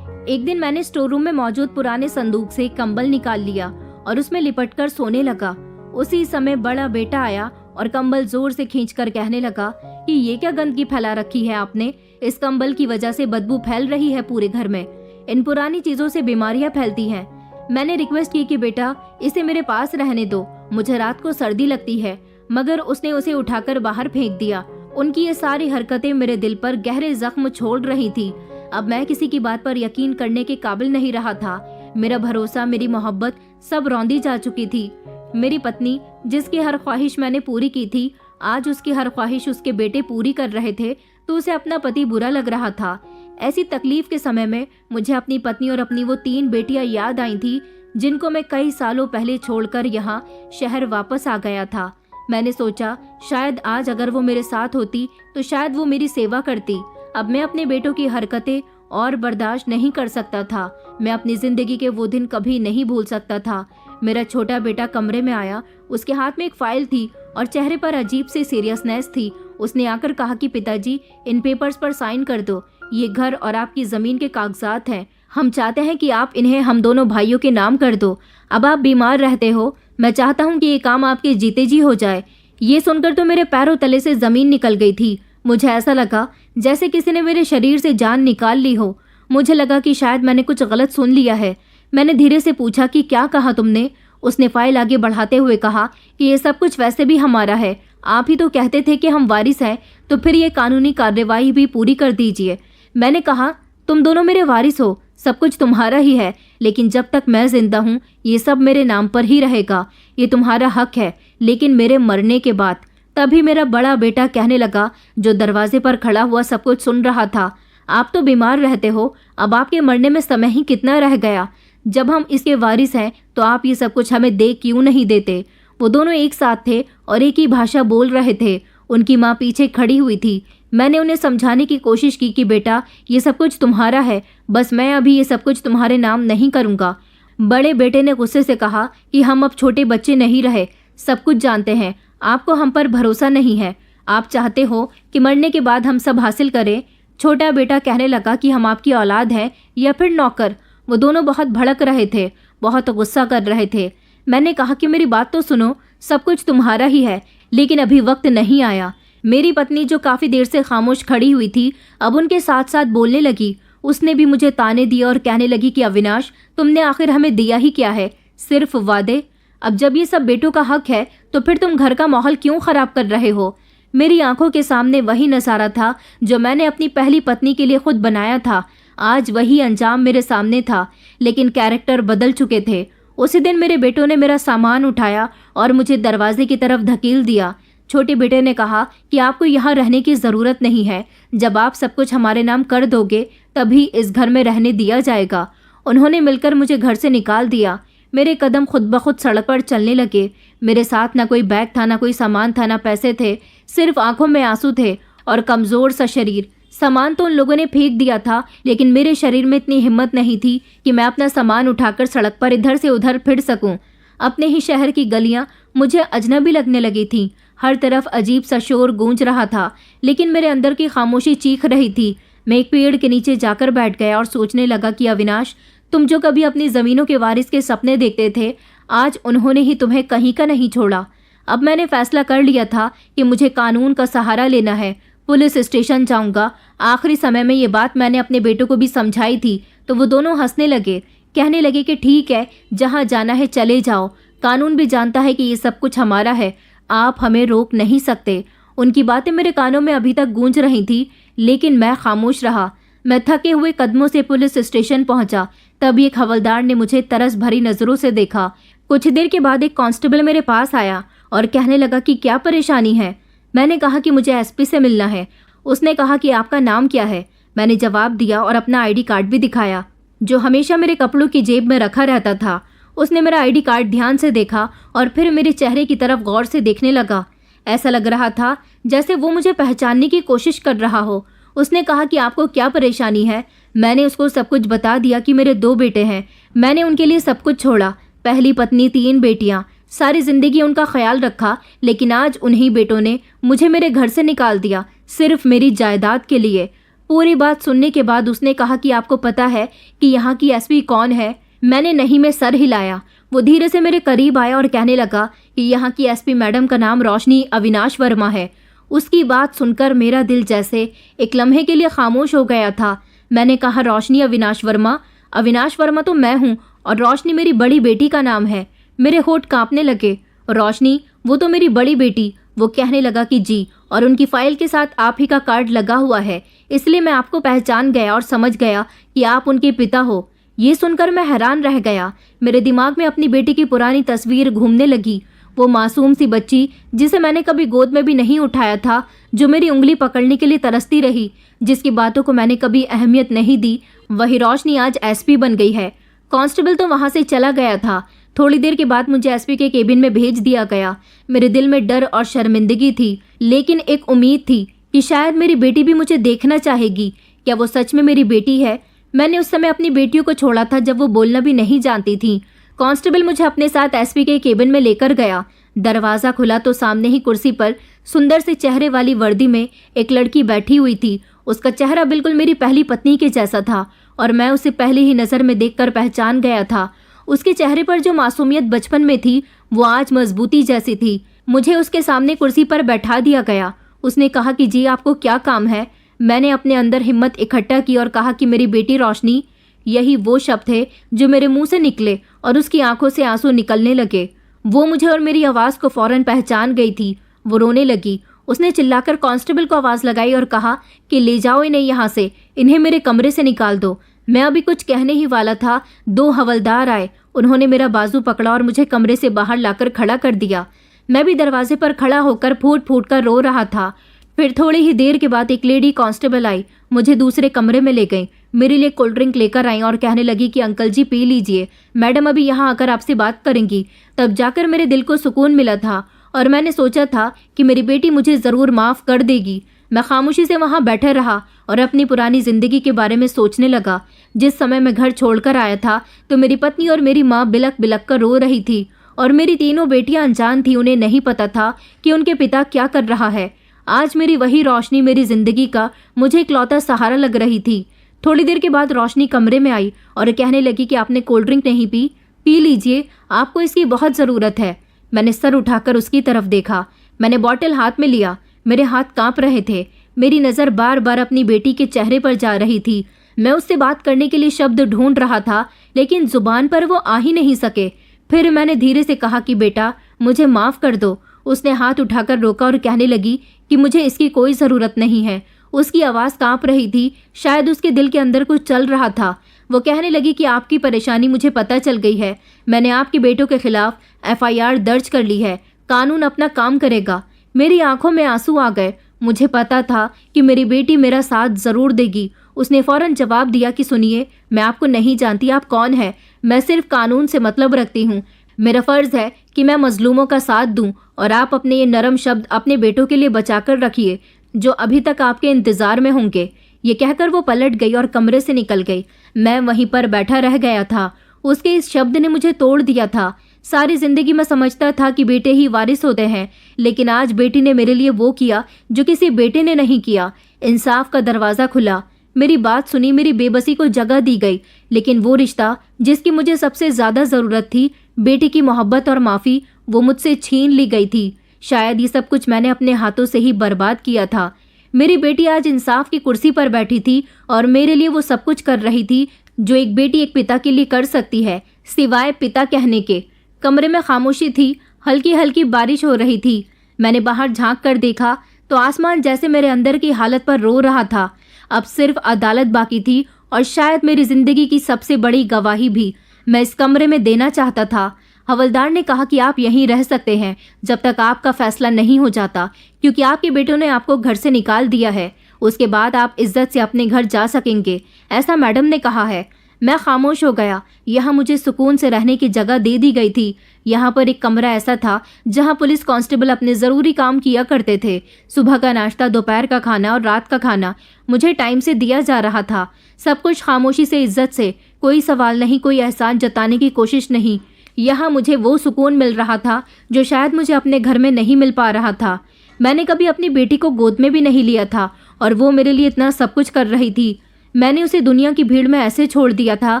एक दिन मैंने स्टोर रूम में मौजूद पुराने संदूक से कंबल निकाल लिया और उसमें लिपटकर सोने लगा। उसी समय बड़ा बेटा आया और कंबल जोर से खींचकर कहने लगा कि ये क्या गंदगी फैला रखी है आपने, इस कंबल की वजह से बदबू फैल रही है पूरे घर में, इन पुरानी चीजों से बीमारियां फैलती हैं। मैंने रिक्वेस्ट की कि बेटा इसे मेरे पास रहने दो, मुझे रात को सर्दी लगती है, मगर उसने उसे उठाकर बाहर फेंक दिया। उनकी ये सारी हरकतें मेरे दिल पर गहरे जख्म छोड़ रही थी। अब मैं किसी की बात पर यकीन करने के काबिल नहीं रहा था। मेरा भरोसा, मेरी मोहब्बत सब रौंदी जा चुकी थी। मेरी पत्नी जिसकी हर ख्वाहिश मैंने पूरी की थी, आज उसकी हर ख्वाहिश उसके बेटे पूरी कर रहे थे तो उसे अपना पति बुरा लग रहा था। ऐसी तकलीफ के समय में मुझे अपनी पत्नी और अपनी वो 3 बेटियां याद आई थी जिनको मैं कई सालों पहले छोड़कर यहाँ शहर वापस आ गया था। मैंने सोचा शायद आज अगर वो मेरे साथ होती तो शायद वो मेरी सेवा करती। अब मैं अपने बेटों की हरकतें और बर्दाश्त नहीं कर सकता था। मैं अपनी जिंदगी के वो दिन कभी नहीं भूल सकता था। मेरा छोटा बेटा कमरे में आया, उसके हाथ में एक फाइल थी और चेहरे पर अजीब सी सीरियसनेस थी। उसने आकर कहा कि पिताजी, इन पेपर्स पर साइन कर दो। ये घर और आपकी जमीन के कागजात हैं। हम चाहते हैं कि आप इन्हें हम दोनों भाइयों के नाम कर दो। अब आप बीमार रहते हो, मैं चाहता हूँ कि ये काम आपके जीते जी हो जाए। ये सुनकर तो मेरे पैरों तले से जमीन निकल गई थी। मुझे ऐसा लगा जैसे किसी ने मेरे शरीर से जान निकाल ली हो। मुझे लगा कि शायद मैंने कुछ गलत सुन लिया है। मैंने धीरे से पूछा कि क्या कहा तुमने? उसने फाइल आगे बढ़ाते हुए कहा कि ये सब कुछ वैसे भी हमारा है। आप ही तो कहते थे कि हम वारिस हैं, तो फिर ये कानूनी कार्यवाही भी पूरी कर दीजिए। मैंने कहा तुम दोनों मेरे वारिस हो, सब कुछ तुम्हारा ही है, लेकिन जब तक मैं जिंदा हूँ ये सब मेरे नाम पर ही रहेगा। ये तुम्हारा हक है, लेकिन मेरे मरने के बाद। तभी मेरा बड़ा बेटा कहने लगा, जो दरवाजे पर खड़ा हुआ सब कुछ सुन रहा था, आप तो बीमार रहते हो, अब आपके मरने में समय ही कितना रह गया। जब हम इसके वारिस हैं तो आप ये सब कुछ हमें दे क्यों नहीं देते? वो दोनों एक साथ थे और एक ही भाषा बोल रहे थे। उनकी माँ पीछे खड़ी हुई थी। मैंने उन्हें समझाने की कोशिश की कि बेटा ये सब कुछ तुम्हारा है, बस मैं अभी ये सब कुछ तुम्हारे नाम नहीं करूँगा। बड़े बेटे ने गुस्से से कहा कि हम अब छोटे बच्चे नहीं रहे, सब कुछ जानते हैं, आपको हम पर भरोसा नहीं है। आप चाहते हो कि मरने के बाद हम सब हासिल करें। छोटा बेटा कहने लगा कि हम आपकी औलाद हैं या फिर नौकर। वो दोनों बहुत भड़क रहे थे, बहुत गुस्सा कर रहे थे। मैंने कहा कि मेरी बात तो सुनो, सब कुछ तुम्हारा ही है, लेकिन अभी वक्त नहीं आया। मेरी पत्नी जो काफ़ी देर से खामोश खड़ी हुई थी, अब उनके साथ साथ बोलने लगी। उसने भी मुझे ताने दिए और कहने लगी कि अविनाश, तुमने आखिर हमें दिया ही क्या है? सिर्फ वादे। अब जब ये सब बेटों का हक है तो फिर तुम घर का माहौल क्यों खराब कर रहे हो? मेरी आंखों के सामने वही नज़ारा था जो मैंने अपनी पहली पत्नी के लिए खुद बनाया था। आज वही अंजाम मेरे सामने था, लेकिन कैरेक्टर बदल चुके थे। उसी दिन मेरे बेटों ने मेरा सामान उठाया और मुझे दरवाजे की तरफ धकेल दिया। छोटे बेटे ने कहा कि आपको यहाँ रहने की ज़रूरत नहीं है, जब आप सब कुछ हमारे नाम कर दोगे तभी इस घर में रहने दिया जाएगा। उन्होंने मिलकर मुझे घर से निकाल दिया। मेरे कदम खुद ब खुद सड़क पर चलने लगे। मेरे साथ ना कोई बैग था, ना कोई सामान था, ना पैसे थे, सिर्फ आंखों में आंसू थे और कमज़ोर सा शरीर। सामान तो उन लोगों ने फेंक दिया था, लेकिन मेरे शरीर में इतनी हिम्मत नहीं थी कि मैं अपना सामान उठाकर सड़क पर इधर से उधर फिर सकूं। अपने ही शहर की गलियां मुझे अजनबी लगने लगी थीं। हर तरफ अजीब सा शोर गूंज रहा था, लेकिन मेरे अंदर की खामोशी चीख रही थी। मैं एक पेड़ के नीचे जाकर बैठ गया और सोचने लगा कि अविनाश, तुम जो कभी अपनी ज़मीनों के वारिस के सपने देखते थे, आज उन्होंने ही तुम्हें कहीं का नहीं छोड़ा। अब मैंने फैसला कर लिया था कि मुझे कानून का सहारा लेना है। पुलिस स्टेशन जाऊंगा। आखिरी समय में ये बात मैंने अपने बेटों को भी समझाई थी, तो वो दोनों हंसने लगे, कहने लगे कि ठीक है, जहाँ जाना है चले जाओ, कानून भी जानता है कि ये सब कुछ हमारा है, आप हमें रोक नहीं सकते। उनकी बातें मेरे कानों में अभी तक गूंज रही थी, लेकिन मैं खामोश रहा। मैं थके हुए कदमों से पुलिस स्टेशन पहुंचा। तब एक हवलदार ने मुझे तरस भरी नज़रों से देखा। कुछ देर के बाद एक कांस्टेबल मेरे पास आया और कहने लगा कि क्या परेशानी है। मैंने कहा कि मुझे एसपी से मिलना है। उसने कहा कि आपका नाम क्या है? मैंने जवाब दिया और अपना आईडी कार्ड भी दिखाया, जो हमेशा मेरे कपड़ों की जेब में रखा रहता था। उसने मेरा आईडी कार्ड ध्यान से देखा और फिर मेरे चेहरे की तरफ गौर से देखने लगा। ऐसा लग रहा था जैसे वो मुझे पहचानने की कोशिश कर रहा हो। उसने कहा कि आपको क्या परेशानी है? मैंने उसको सब कुछ बता दिया कि मेरे 2 बेटे हैं। मैंने उनके लिए सब कुछ छोड़ा, पहली पत्नी, 3 बेटियां, सारी जिंदगी उनका ख्याल रखा, लेकिन आज उन्हीं बेटों ने मुझे मेरे घर से निकाल दिया, सिर्फ मेरी जायदाद के लिए। पूरी बात सुनने के बाद उसने कहा कि आपको पता है कि यहाँ की एसपी कौन है? मैंने नहीं में सर हिलाया। वो धीरे से मेरे करीब आया और कहने लगा कि यहाँ की एसपी मैडम का नाम रोशनी अविनाश वर्मा है। उसकी बात सुनकर मेरा दिल जैसे एक लम्हे के लिए खामोश हो गया था। मैंने कहा, रोशनी अविनाश वर्मा? अविनाश वर्मा तो मैं हूँ और रोशनी मेरी बड़ी बेटी का नाम है। मेरे होठ कांपने लगे। रोशनी, वो तो मेरी बड़ी बेटी। वो कहने लगा कि जी, और उनकी फाइल के साथ आप ही का कार्ड लगा हुआ है, इसलिए मैं आपको पहचान गया और समझ गया कि आप उनके पिता हो। ये सुनकर मैं हैरान रह गया। मेरे दिमाग में अपनी बेटी की पुरानी तस्वीर घूमने लगी। वो मासूम सी बच्ची जिसे मैंने कभी गोद में भी नहीं उठाया था, जो मेरी उंगली पकड़ने के लिए तरसती रही, जिसकी बातों को मैंने कभी अहमियत नहीं दी, वही रोशनी आज एसपी बन गई है। कांस्टेबल तो वहां से चला गया था। थोड़ी देर के बाद मुझे एसपी के केबिन में भेज दिया गया। मेरे दिल में डर और शर्मिंदगी थी, लेकिन एक उम्मीद थी कि शायद मेरी बेटी भी मुझे देखना चाहेगी। क्या वो सच में मेरी बेटी है? मैंने उस समय अपनी बेटियों को छोड़ा था जब वो बोलना भी नहीं जानती थी। कांस्टेबल मुझे अपने साथ एसपी के केबिन में लेकर गया। दरवाज़ा खुला तो सामने ही कुर्सी पर सुंदर से चेहरे वाली वर्दी में एक लड़की बैठी हुई थी। उसका चेहरा बिल्कुल मेरी पहली पत्नी के जैसा था और मैं उसे पहली ही नज़र में देखकर पहचान गया था। उसके चेहरे पर जो मासूमियत बचपन में थी वो आज मजबूती जैसी थी। मुझे उसके सामने कुर्सी पर बैठा दिया गया। उसने कहा कि जी आपको क्या काम है? मैंने अपने अंदर हिम्मत इकट्ठा की और कहा कि मेरी बेटी रोशनी। यही वो शब्द थे जो मेरे मुंह से निकले और उसकी आंखों से आंसू निकलने लगे। वो मुझे और मेरी आवाज़ को फौरन पहचान गई थी। वो रोने लगी। उसने चिल्लाकर कांस्टेबल को आवाज़ लगाई और कहा कि ले जाओ इन्हें यहाँ से, इन्हें मेरे कमरे से निकाल दो। मैं अभी कुछ कहने ही वाला था, 2 हवलदार आए। उन्होंने मेरा बाजू पकड़ा और मुझे कमरे से बाहर लाकर खड़ा कर दिया। मैं भी दरवाजे पर खड़ा होकर फूट फूट कर रो रहा था। फिर थोड़ी ही देर के बाद एक लेडी कांस्टेबल आई, मुझे दूसरे कमरे में ले गई। मेरे लिए कोल्ड ड्रिंक लेकर आई और कहने लगी कि अंकल जी पी लीजिए, मैडम अभी यहाँ आकर आपसे बात करेंगी। तब जाकर मेरे दिल को सुकून मिला था और मैंने सोचा था कि मेरी बेटी मुझे ज़रूर माफ़ कर देगी। मैं खामोशी से वहाँ बैठा रहा और अपनी पुरानी ज़िंदगी के बारे में सोचने लगा। जिस समय मैं घर छोड़कर आया था तो मेरी पत्नी और मेरी माँ बिलक बिलक कर रो रही थी और मेरी तीनों बेटियां अनजान थी। उन्हें नहीं पता था कि उनके पिता क्या कर रहा है। आज मेरी वही रोशनी मेरी ज़िंदगी का मुझे इकलौता सहारा लग रही थी। थोड़ी देर के बाद रोशनी कमरे में आई और कहने लगी कि आपने कोल्ड ड्रिंक नहीं पी, पी लीजिए, आपको इसकी बहुत ज़रूरत है। मैंने सर उठाकर उसकी तरफ देखा। मैंने बॉटल हाथ में लिया। मेरे हाथ कांप रहे थे। मेरी नज़र बार बार अपनी बेटी के चेहरे पर जा रही थी। मैं उससे बात करने के लिए शब्द ढूंढ रहा था, लेकिन जुबान पर वो आ ही नहीं सके। फिर मैंने धीरे से कहा कि बेटा मुझे माफ़ कर दो। उसने हाथ उठाकर रोका और कहने लगी कि मुझे इसकी कोई ज़रूरत नहीं है। उसकी आवाज़ कांप रही थी, शायद उसके दिल के अंदर कुछ चल रहा था। वो कहने लगी कि आपकी परेशानी मुझे पता चल गई है। मैंने आपके बेटों के खिलाफ FIR दर्ज कर ली है। कानून अपना काम करेगा। मेरी आंखों में आंसू आ गए। मुझे पता था कि मेरी बेटी मेरा साथ ज़रूर देगी। उसने फ़ौरन जवाब दिया कि सुनिए, मैं आपको नहीं जानती, आप कौन है? मैं सिर्फ कानून से मतलब रखती हूँ। मेरा फ़र्ज़ है कि मैं मज़लूमों का साथ दूँ और आप अपने ये नरम शब्द अपने बेटों के लिए बचाकर रखिए जो अभी तक आपके इंतज़ार में होंगे। ये कहकर वो पलट गई और कमरे से निकल गई। मैं वहीं पर बैठा रह गया था। उसके इस शब्द ने मुझे तोड़ दिया था। सारी ज़िंदगी मैं समझता था कि बेटे ही वारिस होते हैं, लेकिन आज बेटी ने मेरे लिए वो किया जो किसी बेटे ने नहीं किया। इंसाफ का दरवाज़ा खुला। मेरी बात सुनी, मेरी बेबसी को जगह दी गई, लेकिन वो रिश्ता जिसकी मुझे सबसे ज़्यादा ज़रूरत थी, बेटी की मोहब्बत और माफ़ी, वो मुझसे छीन ली गई थी। शायद ये सब कुछ मैंने अपने हाथों से ही बर्बाद किया था। मेरी बेटी आज इंसाफ की कुर्सी पर बैठी थी और मेरे लिए वो सब कुछ कर रही थी जो एक बेटी एक पिता के लिए कर सकती है, सिवाय पिता कहने के। कमरे में खामोशी थी। हल्की हल्की बारिश हो रही थी। मैंने बाहर झांक कर देखा तो आसमान जैसे मेरे अंदर की हालत पर रो रहा था। अब सिर्फ अदालत बाकी थी और शायद मेरी ज़िंदगी की सबसे बड़ी गवाही भी मैं इस कमरे में देना चाहता था। हवलदार ने कहा कि आप यहीं रह सकते हैं जब तक आपका फैसला नहीं हो जाता, क्योंकि आपके बेटों ने आपको घर से निकाल दिया है। उसके बाद आप इज्जत से अपने घर जा सकेंगे, ऐसा मैडम ने कहा है। मैं खामोश हो गया। यहाँ मुझे सुकून से रहने की जगह दे दी गई थी। यहाँ पर एक कमरा ऐसा था जहाँ पुलिस कांस्टेबल अपने ज़रूरी काम किया करते थे। सुबह का नाश्ता, दोपहर का खाना और रात का खाना मुझे टाइम से दिया जा रहा था। सब कुछ खामोशी से, इज्जत से, कोई सवाल नहीं, कोई एहसान जताने की कोशिश नहीं। यहाँ मुझे वो सुकून मिल रहा था जो शायद मुझे अपने घर में नहीं मिल पा रहा था। मैंने कभी अपनी बेटी को गोद में भी नहीं लिया था और वो मेरे लिए इतना सब कुछ कर रही थी। मैंने उसे दुनिया की भीड़ में ऐसे छोड़ दिया था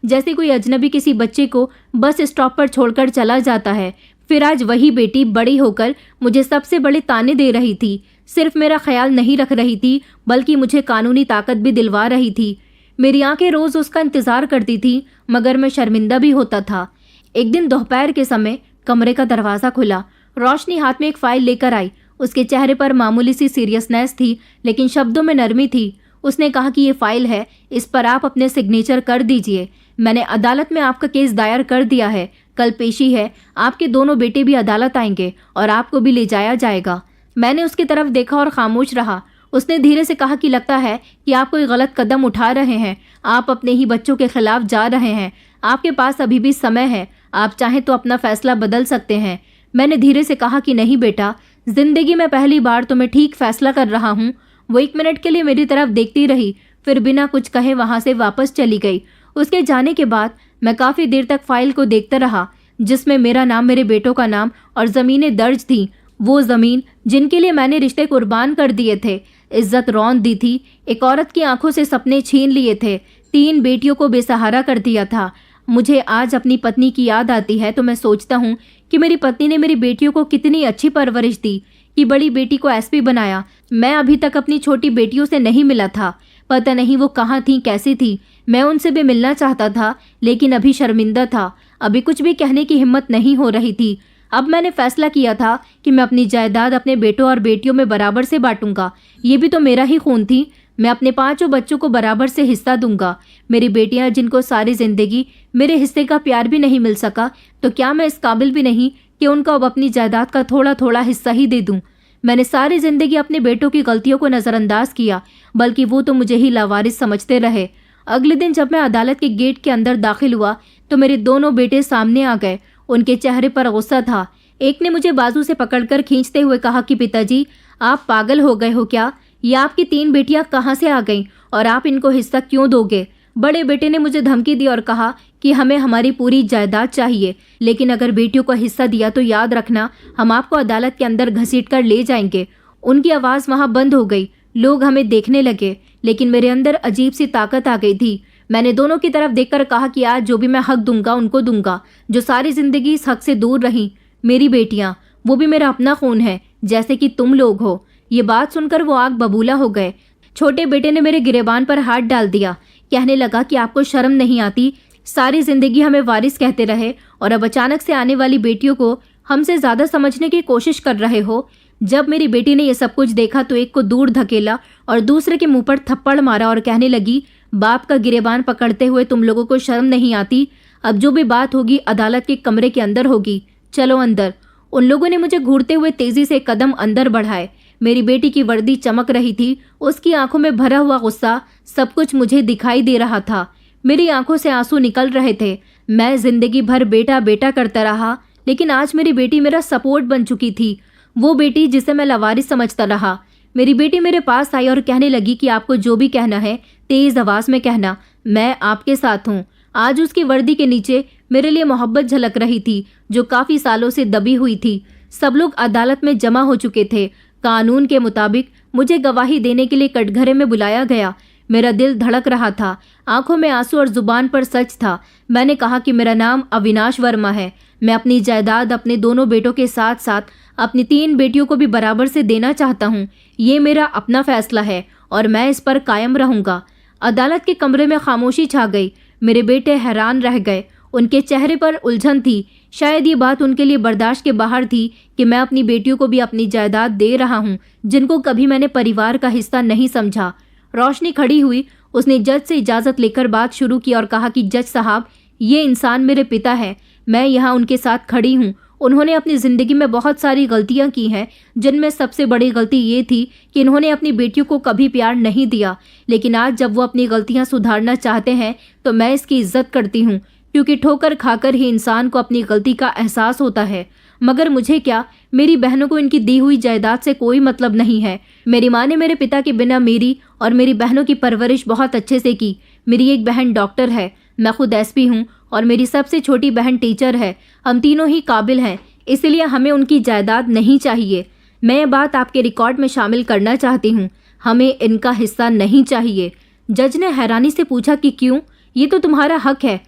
जैसे कोई अजनबी किसी बच्चे को बस स्टॉप पर छोड़कर चला जाता है। फिर आज वही बेटी बड़ी होकर मुझे सबसे बड़े ताने दे रही थी। सिर्फ मेरा ख्याल नहीं रख रही थी, बल्कि मुझे कानूनी ताकत भी दिलवा रही थी। मेरी आंखें रोज़ उसका इंतज़ार करती थी, मगर मैं शर्मिंदा भी होता था। एक दिन दोपहर के समय कमरे का दरवाज़ा खुला। रोशनी हाथ में एक फ़ाइल लेकर आई। उसके चेहरे पर मामूली सी सीरियसनेस थी, लेकिन शब्दों में नरमी थी। उसने कहा कि ये फ़ाइल है, इस पर आप अपने सिग्नेचर कर दीजिए। मैंने अदालत में आपका केस दायर कर दिया है। कल पेशी है, आपके दोनों बेटे भी अदालत आएंगे और आपको भी ले जाया जाएगा। मैंने उसकी तरफ देखा और खामोश रहा। उसने धीरे से कहा कि लगता है कि आप कोई गलत कदम उठा रहे हैं। आप अपने ही बच्चों के खिलाफ जा रहे हैं। आपके पास अभी भी समय है, आप चाहें तो अपना फैसला बदल सकते हैं। मैंने धीरे से कहा कि नहीं बेटा, जिंदगी में पहली बार तो मैं ठीक फैसला कर रहा हूँ। वो 1 मिनट के लिए मेरी तरफ देखती रही, फिर बिना कुछ कहे वहां से वापस चली गई। उसके जाने के बाद मैं काफी देर तक फाइल को देखता रहा, जिसमें मेरा नाम, मेरे बेटों का नाम और जमीनें दर्ज थी। वो जमीन जिनके लिए मैंने रिश्ते कुर्बान कर दिए थे, इज्जत रौंद दी थी, एक औरत की आंखों से सपने छीन लिए थे, 3 बेटियों को बेसहारा कर दिया था। मुझे आज अपनी पत्नी की याद आती है तो मैं सोचता हूँ कि मेरी पत्नी ने मेरी बेटियों को कितनी अच्छी परवरिश दी, कि बड़ी बेटी को एसपी बनाया। मैं अभी तक अपनी छोटी बेटियों से नहीं मिला था। पता नहीं वो कहाँ थी, कैसी थी। मैं उनसे भी मिलना चाहता था, लेकिन अभी शर्मिंदा था। अभी कुछ भी कहने की हिम्मत नहीं हो रही थी। अब मैंने फैसला किया था कि मैं अपनी जायदाद अपने बेटों और बेटियों में बराबर से बांटूंगा। ये भी तो मेरा ही खून थी। मैं अपने 5 बच्चों को बराबर से हिस्सा दूंगा। मेरी बेटियां, जिनको सारी जिंदगी मेरे हिस्से का प्यार भी नहीं मिल सका, तो क्या मैं इस काबिल भी नहीं कि उनको अब अपनी जायदाद का थोड़ा थोड़ा हिस्सा ही दे दूं? मैंने सारी जिंदगी अपने बेटों की गलतियों को नजरअंदाज किया, बल्कि वो तो मुझे ही लावारिस समझते रहे। अगले दिन जब मैं अदालत के गेट के अंदर दाखिल हुआ तो मेरे दोनों बेटे सामने आ गए। उनके चेहरे पर गुस्सा था। एक ने मुझे बाजू से पकड़कर खींचते हुए कहा कि पिताजी, आप पागल हो गए हो क्या? ये आपकी 3 बेटियां कहाँ से आ गईं और आप इनको हिस्सा क्यों दोगे? बड़े बेटे ने मुझे धमकी दी और कहा कि हमें हमारी पूरी जायदाद चाहिए, लेकिन अगर बेटियों को हिस्सा दिया तो याद रखना, हम आपको अदालत के अंदर घसीट कर ले जाएंगे। उनकी आवाज़ वहाँ बंद हो गई। लोग हमें देखने लगे, लेकिन मेरे अंदर अजीब सी ताकत आ गई थी। मैंने दोनों की तरफ देखकर कहा कि आज जो भी मैं हक दूंगा उनको दूंगा, जो सारी जिंदगी इस हक से दूर रहीं। मेरी बेटियां, वो भी मेरा अपना खून है, जैसे कि तुम लोग हो। ये बात सुनकर वो आग बबूला हो गए। छोटे बेटे ने मेरे गिरेबान पर हाथ डाल दिया। कहने लगा कि आपको शर्म नहीं आती? सारी जिंदगी हमें वारिस कहते रहे और अब अचानक से आने वाली बेटियों को हमसे ज्यादा समझने की कोशिश कर रहे हो। जब मेरी बेटी ने यह सब कुछ देखा तो एक को दूर धकेला और दूसरे के मुंह पर थप्पड़ मारा और कहने लगी, बाप का गिरेबान पकड़ते हुए तुम लोगों को शर्म नहीं आती? अब जो भी बात होगी अदालत के कमरे के अंदर होगी, चलो अंदर। उन लोगों ने मुझे घूरते हुए तेजी से कदम अंदर बढ़ाए। मेरी बेटी की वर्दी चमक रही थी, उसकी आंखों में भरा हुआ गुस्सा, सब कुछ मुझे दिखाई दे रहा था। मेरी आंखों से आंसू निकल रहे थे। मैं जिंदगी भर बेटा बेटा करता रहा, लेकिन आज मेरी बेटी मेरा सपोर्ट बन चुकी थी। वो बेटी जिसे मैं लवारिस समझता रहा। मेरी बेटी मेरे पास आई और कहने लगी कि आपको जो भी कहना है तेज आवाज में कहना, मैं आपके साथ हूँ। आज उसकी वर्दी के नीचे मेरे लिए मोहब्बत झलक रही थी, जो काफी सालों से दबी हुई थी। सब लोग अदालत में जमा हो चुके थे। कानून के मुताबिक मुझे गवाही देने के लिए कटघरे में बुलाया गया। मेरा दिल धड़क रहा था, आंखों में आंसू और जुबान पर सच था। मैंने कहा कि मेरा नाम अविनाश वर्मा है। मैं अपनी जायदाद अपने दोनों बेटों के साथ साथ अपनी 3 बेटियों को भी बराबर से देना चाहता हूँ। ये मेरा अपना फैसला है और मैं इस पर कायम रहूंगा। अदालत के कमरे में खामोशी छा गई। मेरे बेटे हैरान रह गए। उनके चेहरे पर उलझन थी। शायद ये बात उनके लिए बर्दाश्त के बाहर थी कि मैं अपनी बेटियों को भी अपनी जायदाद दे रहा हूँ, जिनको कभी मैंने परिवार का हिस्सा नहीं समझा। रोशनी खड़ी हुई। उसने जज से इजाज़त लेकर बात शुरू की और कहा कि जज साहब, ये इंसान मेरे पिता है। मैं यहाँ उनके साथ खड़ी हूँ। उन्होंने अपनी ज़िंदगी में बहुत सारी गलतियाँ की हैं, जिनमें सबसे बड़ी गलती ये थी कि इन्होंने अपनी बेटियों को कभी प्यार नहीं दिया। लेकिन आज जब वो अपनी गलतियाँ सुधारना चाहते हैं तो मैं इसकी इज्जत करती हूँ, क्योंकि ठोकर खाकर ही इंसान को अपनी गलती का एहसास होता है। मगर मुझे क्या, मेरी बहनों को इनकी दी हुई जायदाद से कोई मतलब नहीं है। मेरी माँ ने मेरे पिता के बिना मेरी और मेरी बहनों की परवरिश बहुत अच्छे से की। मेरी एक बहन डॉक्टर है, मैं खुद एसपी हूँ और मेरी सबसे छोटी बहन टीचर है। हम तीनों ही काबिल हैं, इसलिए हमें उनकी जायदाद नहीं चाहिए। मैं ये बात आपके रिकॉर्ड में शामिल करना चाहती हूँ, हमें इनका हिस्सा नहीं चाहिए। जज ने हैरानी से पूछा कि क्यों? ये तो तुम्हारा हक है।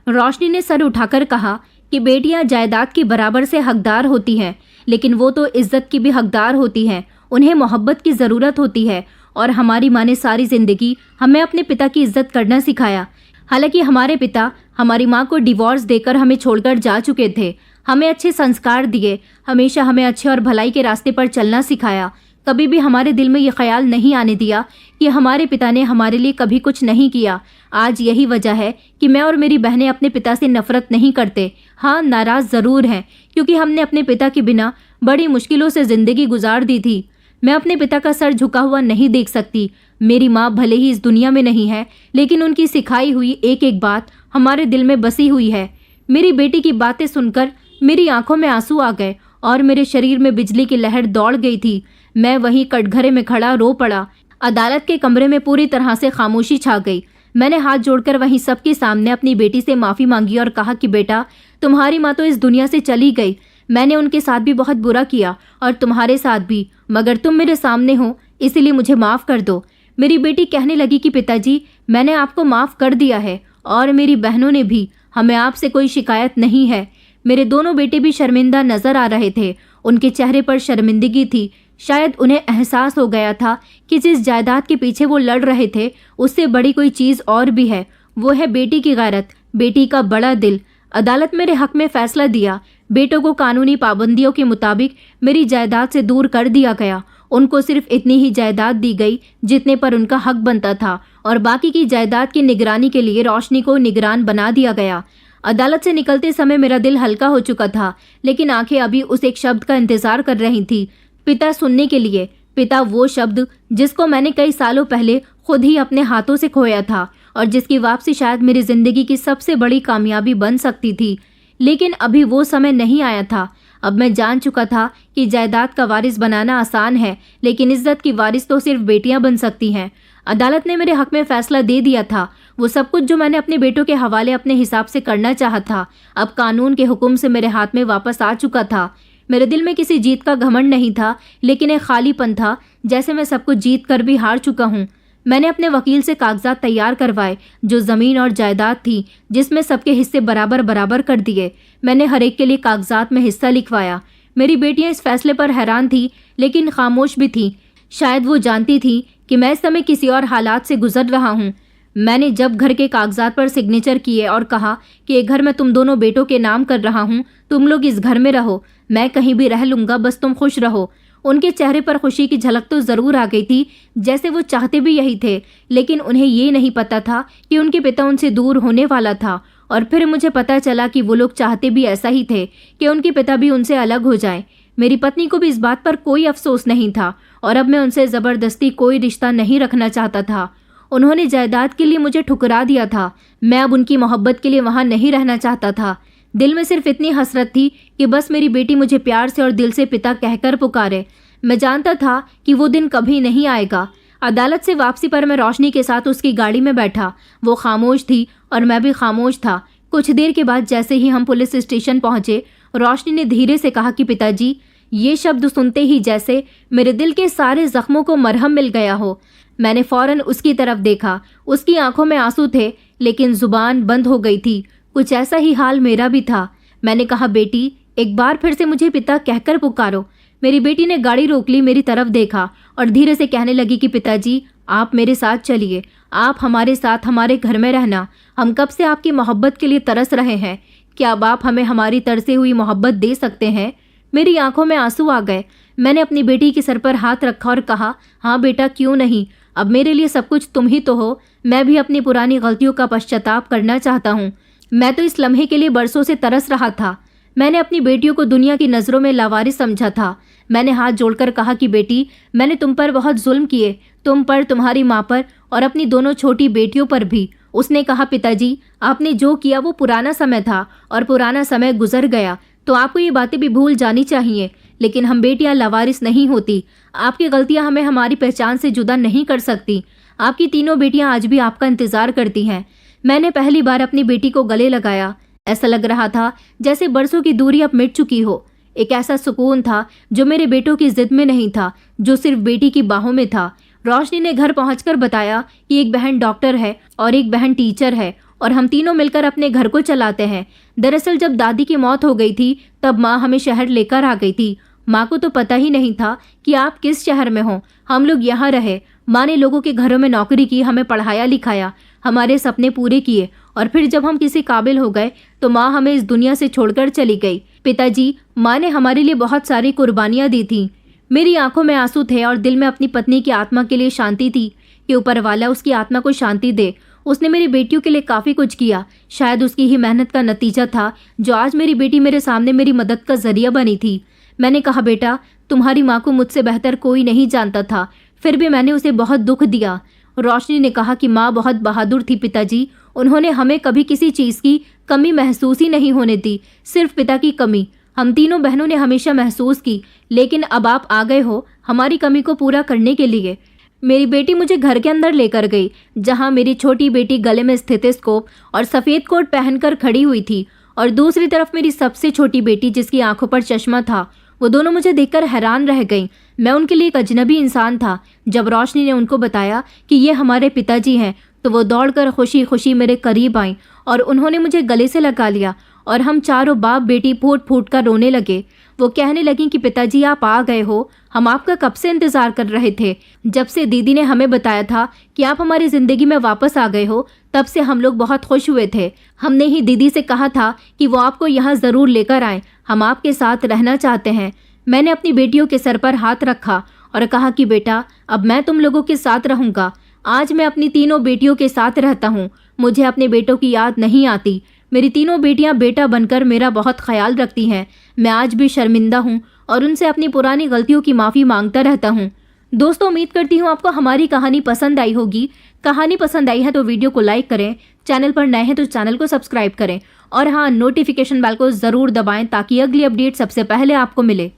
रोशनी ने सर उठाकर कहा कि बेटियां जायदाद की बराबर से हकदार होती हैं, लेकिन वो तो इज्जत की भी हकदार होती हैं। उन्हें मोहब्बत की ज़रूरत होती है और हमारी माँ ने सारी ज़िंदगी हमें अपने पिता की इज्जत करना सिखाया। हालांकि हमारे पिता हमारी माँ को डिवोर्स देकर हमें छोड़कर जा चुके थे। हमें अच्छे संस्कार दिए, हमेशा हमें अच्छे और भलाई के रास्ते पर चलना सिखाया। कभी भी हमारे दिल में ये ख्याल नहीं आने दिया कि हमारे पिता ने हमारे लिए कभी कुछ नहीं किया। आज यही वजह है कि मैं और मेरी बहनें अपने पिता से नफरत नहीं करते। हाँ, नाराज़ ज़रूर हैं, क्योंकि हमने अपने पिता के बिना बड़ी मुश्किलों से ज़िंदगी गुजार दी थी। मैं अपने पिता का सर झुका हुआ नहीं देख सकती। मेरी माँ भले ही इस दुनिया में नहीं है, लेकिन उनकी सिखाई हुई एक एक बात हमारे दिल में बसी हुई है। मेरी बेटी की बातें सुनकर मेरी आंखों में आंसू आ गए और मेरे शरीर में बिजली की लहर दौड़ गई थी। मैं वहीं कटघरे में खड़ा रो पड़ा। अदालत के कमरे में पूरी तरह से खामोशी छा गई। मैंने हाथ जोड़कर वहीं सबके सामने अपनी बेटी से माफ़ी मांगी और कहा कि बेटा, तुम्हारी माँ तो इस दुनिया से चली गई। मैंने उनके साथ भी बहुत बुरा किया और तुम्हारे साथ भी, मगर तुम मेरे सामने हो, इसीलिए मुझे माफ़ कर दो। मेरी बेटी कहने लगी कि पिताजी, मैंने आपको माफ़ कर दिया है और मेरी बहनों ने भी। हमें आपसे कोई शिकायत नहीं है। मेरे दोनों बेटे भी शर्मिंदा नजर आ रहे थे। उनके चेहरे पर शर्मिंदगी थी। शायद उन्हें एहसास हो गया था कि जिस जायदाद के पीछे वो लड़ रहे थे, उससे बड़ी कोई चीज़ और भी है। वो है बेटी की गैरत, बेटी का बड़ा दिल। अदालत मेरे हक में फैसला दिया। बेटों को कानूनी पाबंदियों के मुताबिक मेरी जायदाद से दूर कर दिया गया। उनको सिर्फ इतनी ही जायदाद दी गई जितने पर उनका हक बनता था, और बाकी की जायदाद की निगरानी के लिए रोशनी को निगरान बना दिया गया। अदालत से निकलते समय मेरा दिल हल्का हो चुका था, लेकिन आंखें अभी उस एक शब्द का इंतजार कर रही थी, पिता सुनने के लिए। पिता, वो शब्द जिसको मैंने कई सालों पहले खुद ही अपने हाथों से खोया था और जिसकी वापसी शायद मेरी जिंदगी की सबसे बड़ी कामयाबी बन सकती थी। लेकिन अभी वो समय नहीं आया था। अब मैं जान चुका था कि जायदाद का वारिस बनाना आसान है, लेकिन इज्जत की वारिस तो सिर्फ बेटियां बन सकती हैं। अदालत ने मेरे हक में फैसला दे दिया था। वो सब कुछ जो मैंने अपने बेटों के हवाले अपने हिसाब से करना चाहा था, अब कानून के हुक्म से मेरे हाथ में वापस आ चुका था। मेरे दिल में किसी जीत का घमंड नहीं था, लेकिन एक खालीपन था, जैसे मैं सब कुछ जीत कर भी हार चुका हूँ। मैंने अपने वकील से कागजात तैयार करवाए, जो ज़मीन और जायदाद थी जिसमें सबके हिस्से बराबर बराबर कर दिए। मैंने हर एक के लिए कागजात में हिस्सा लिखवाया। मेरी बेटियां इस फैसले पर हैरान थी, लेकिन खामोश भी थी। शायद वो जानती थी कि मैं इस समय किसी और हालात से गुजर रहा हूँ। मैंने जब घर के कागजात पर सिग्नेचर किए और कहा कि ये घर मैं तुम दोनों बेटों के नाम कर रहा हूँ, तुम लोग इस घर में रहो, मैं कहीं भी रह लूँगा, बस तुम खुश रहो। उनके चेहरे पर खुशी की झलक तो ज़रूर आ गई थी, जैसे वो चाहते भी यही थे, लेकिन उन्हें ये नहीं पता था कि उनके पिता उनसे दूर होने वाला था। और फिर मुझे पता चला कि वो लोग चाहते भी ऐसा ही थे कि उनके पिता भी उनसे अलग हो जाएं। मेरी पत्नी को भी इस बात पर कोई अफसोस नहीं था और अब मैं उनसे ज़बरदस्ती कोई रिश्ता नहीं रखना चाहता था। उन्होंने जायदाद के लिए मुझे ठुकरा दिया था। मैं अब उनकी मोहब्बत के लिए वहाँ नहीं रहना चाहता था। दिल में सिर्फ इतनी हसरत थी कि बस मेरी बेटी मुझे प्यार से और दिल से पिता कहकर पुकारे। मैं जानता था कि वो दिन कभी नहीं आएगा। अदालत से वापसी पर मैं रोशनी के साथ उसकी गाड़ी में बैठा। वो खामोश थी और मैं भी खामोश था। कुछ देर के बाद जैसे ही हम पुलिस स्टेशन पहुंचे, रोशनी ने धीरे से कहा कि पिताजी, ये शब्द सुनते ही जैसे मेरे दिल के सारे जख्मों को मरहम मिल गया हो। मैंने फौरन उसकी तरफ देखा। उसकी आंखों में आंसू थे, लेकिन जुबान बंद हो गई थी। कुछ ऐसा ही हाल मेरा भी था। मैंने कहा, बेटी, एक बार फिर से मुझे पिता कहकर पुकारो। मेरी बेटी ने गाड़ी रोक ली, मेरी तरफ देखा और धीरे से कहने लगी कि पिताजी, आप मेरे साथ चलिए, आप हमारे साथ हमारे घर में रहना। हम कब से आपकी मोहब्बत के लिए तरस रहे हैं। क्या अब आप हमें हमारी तरसे हुई मोहब्बत दे सकते हैं? मेरी आंखों में आंसू आ गए। मैंने अपनी बेटी के सर पर हाथ रखा और कहा, हाँ बेटा, क्यों नहीं। अब मेरे लिए सब कुछ तुम ही तो हो। मैं भी अपनी पुरानी गलतियों का पश्चाताप करना चाहता हूँ। मैं तो इस लम्हे के लिए बरसों से तरस रहा था। मैंने अपनी बेटियों को दुनिया की नज़रों में लावारिस समझा था। मैंने हाथ जोड़कर कहा कि बेटी, मैंने तुम पर बहुत जुल्म किए, तुम पर, तुम्हारी माँ पर और अपनी दोनों छोटी बेटियों पर भी। उसने कहा, पिताजी, आपने जो किया वो पुराना समय था और पुराना समय गुजर गया, तो आपको ये बातें भी भूल जानी चाहिए। लेकिन हम बेटियां लावारिस नहीं होती। आपकी गलतियां हमें हमारी पहचान से जुदा नहीं कर सकती। आपकी तीनों बेटियां आज भी आपका इंतजार करती हैं। मैंने पहली बार अपनी बेटी को गले लगाया। ऐसा लग रहा था जैसे बरसों की दूरी अब मिट चुकी हो। एक ऐसा सुकून था जो मेरे बेटों की जिद में नहीं था, जो सिर्फ बेटी की बाहों में था। रोशनी ने घर पहुंचकर बताया कि एक बहन डॉक्टर है और एक बहन टीचर है और हम तीनों मिलकर अपने घर को चलाते हैं। दरअसल जब दादी की मौत हो गई थी, तब माँ हमें शहर लेकर आ गई थी। माँ को तो पता ही नहीं था कि आप किस शहर में हो। हम लोग यहाँ रहे। माँ ने लोगों के घरों में नौकरी की, हमें पढ़ाया लिखाया, हमारे सपने पूरे किए और फिर जब हम किसी काबिल हो गए तो माँ हमें इस दुनिया से छोड़कर चली गई। पिताजी, माँ ने हमारे लिए बहुत सारी कुर्बानियाँ दी थी। मेरी आंखों में आंसू थे और दिल में अपनी पत्नी की आत्मा के लिए शांति थी कि ऊपर वाला उसकी आत्मा को शांति दे। उसने मेरी बेटियों के लिए काफ़ी कुछ किया। शायद उसकी ही मेहनत का नतीजा था जो आज मेरी बेटी मेरे सामने मेरी मदद का जरिया बनी थी। मैंने कहा, बेटा, तुम्हारी माँ को मुझसे बेहतर कोई नहीं जानता था, फिर भी मैंने उसे बहुत दुख दिया। रोशनी ने कहा कि माँ बहुत बहादुर थी पिताजी, उन्होंने हमें कभी किसी चीज़ की कमी महसूस ही नहीं होने दी, सिर्फ पिता की कमी हम तीनों बहनों ने हमेशा महसूस की, लेकिन अब आप आ गए हो हमारी कमी को पूरा करने के लिए। मेरी बेटी मुझे घर के अंदर लेकर गई, जहां मेरी छोटी बेटी गले में स्टेथोस्कोप और सफ़ेद कोट पहनकर खड़ी हुई थी, और दूसरी तरफ मेरी सबसे छोटी बेटी जिसकी आंखों पर चश्मा था। वो दोनों मुझे देखकर हैरान रह गईं। मैं उनके लिए एक अजनबी इंसान था। जब रोशनी ने उनको बताया कि ये हमारे पिताजी हैं, तो वो दौड़कर खुशी खुशी मेरे करीब आईं और उन्होंने मुझे गले से लगा लिया और हम चारों बाप बेटी फूट फूट कर रोने लगे। वो कहने लगी कि पिताजी आप आ गए हो, हम आपका कब से इंतज़ार कर रहे थे। जब से दीदी ने हमें बताया था कि आप हमारी ज़िंदगी में वापस आ गए हो, तब से हम लोग बहुत खुश हुए थे। हमने ही दीदी से कहा था कि वो आपको यहाँ ज़रूर लेकर आएँ, हम आपके साथ रहना चाहते हैं। मैंने अपनी बेटियों के सर पर हाथ रखा और कहा कि बेटा, अब मैं तुम लोगों के साथ रहूँगा। आज मैं अपनी तीनों बेटियों के साथ रहता हूँ। मुझे अपने बेटों की याद नहीं आती। मेरी तीनों बेटियां बेटा बनकर मेरा बहुत ख्याल रखती हैं। मैं आज भी शर्मिंदा हूं और उनसे अपनी पुरानी गलतियों की माफ़ी मांगता रहता हूं। दोस्तों, उम्मीद करती हूं आपको हमारी कहानी पसंद आई होगी। कहानी पसंद आई है तो वीडियो को लाइक करें, चैनल पर नए हैं तो चैनल को सब्सक्राइब करें और हाँ, नोटिफिकेशन बेल को ज़रूर दबाएं ताकि अगली अपडेट सबसे पहले आपको मिले।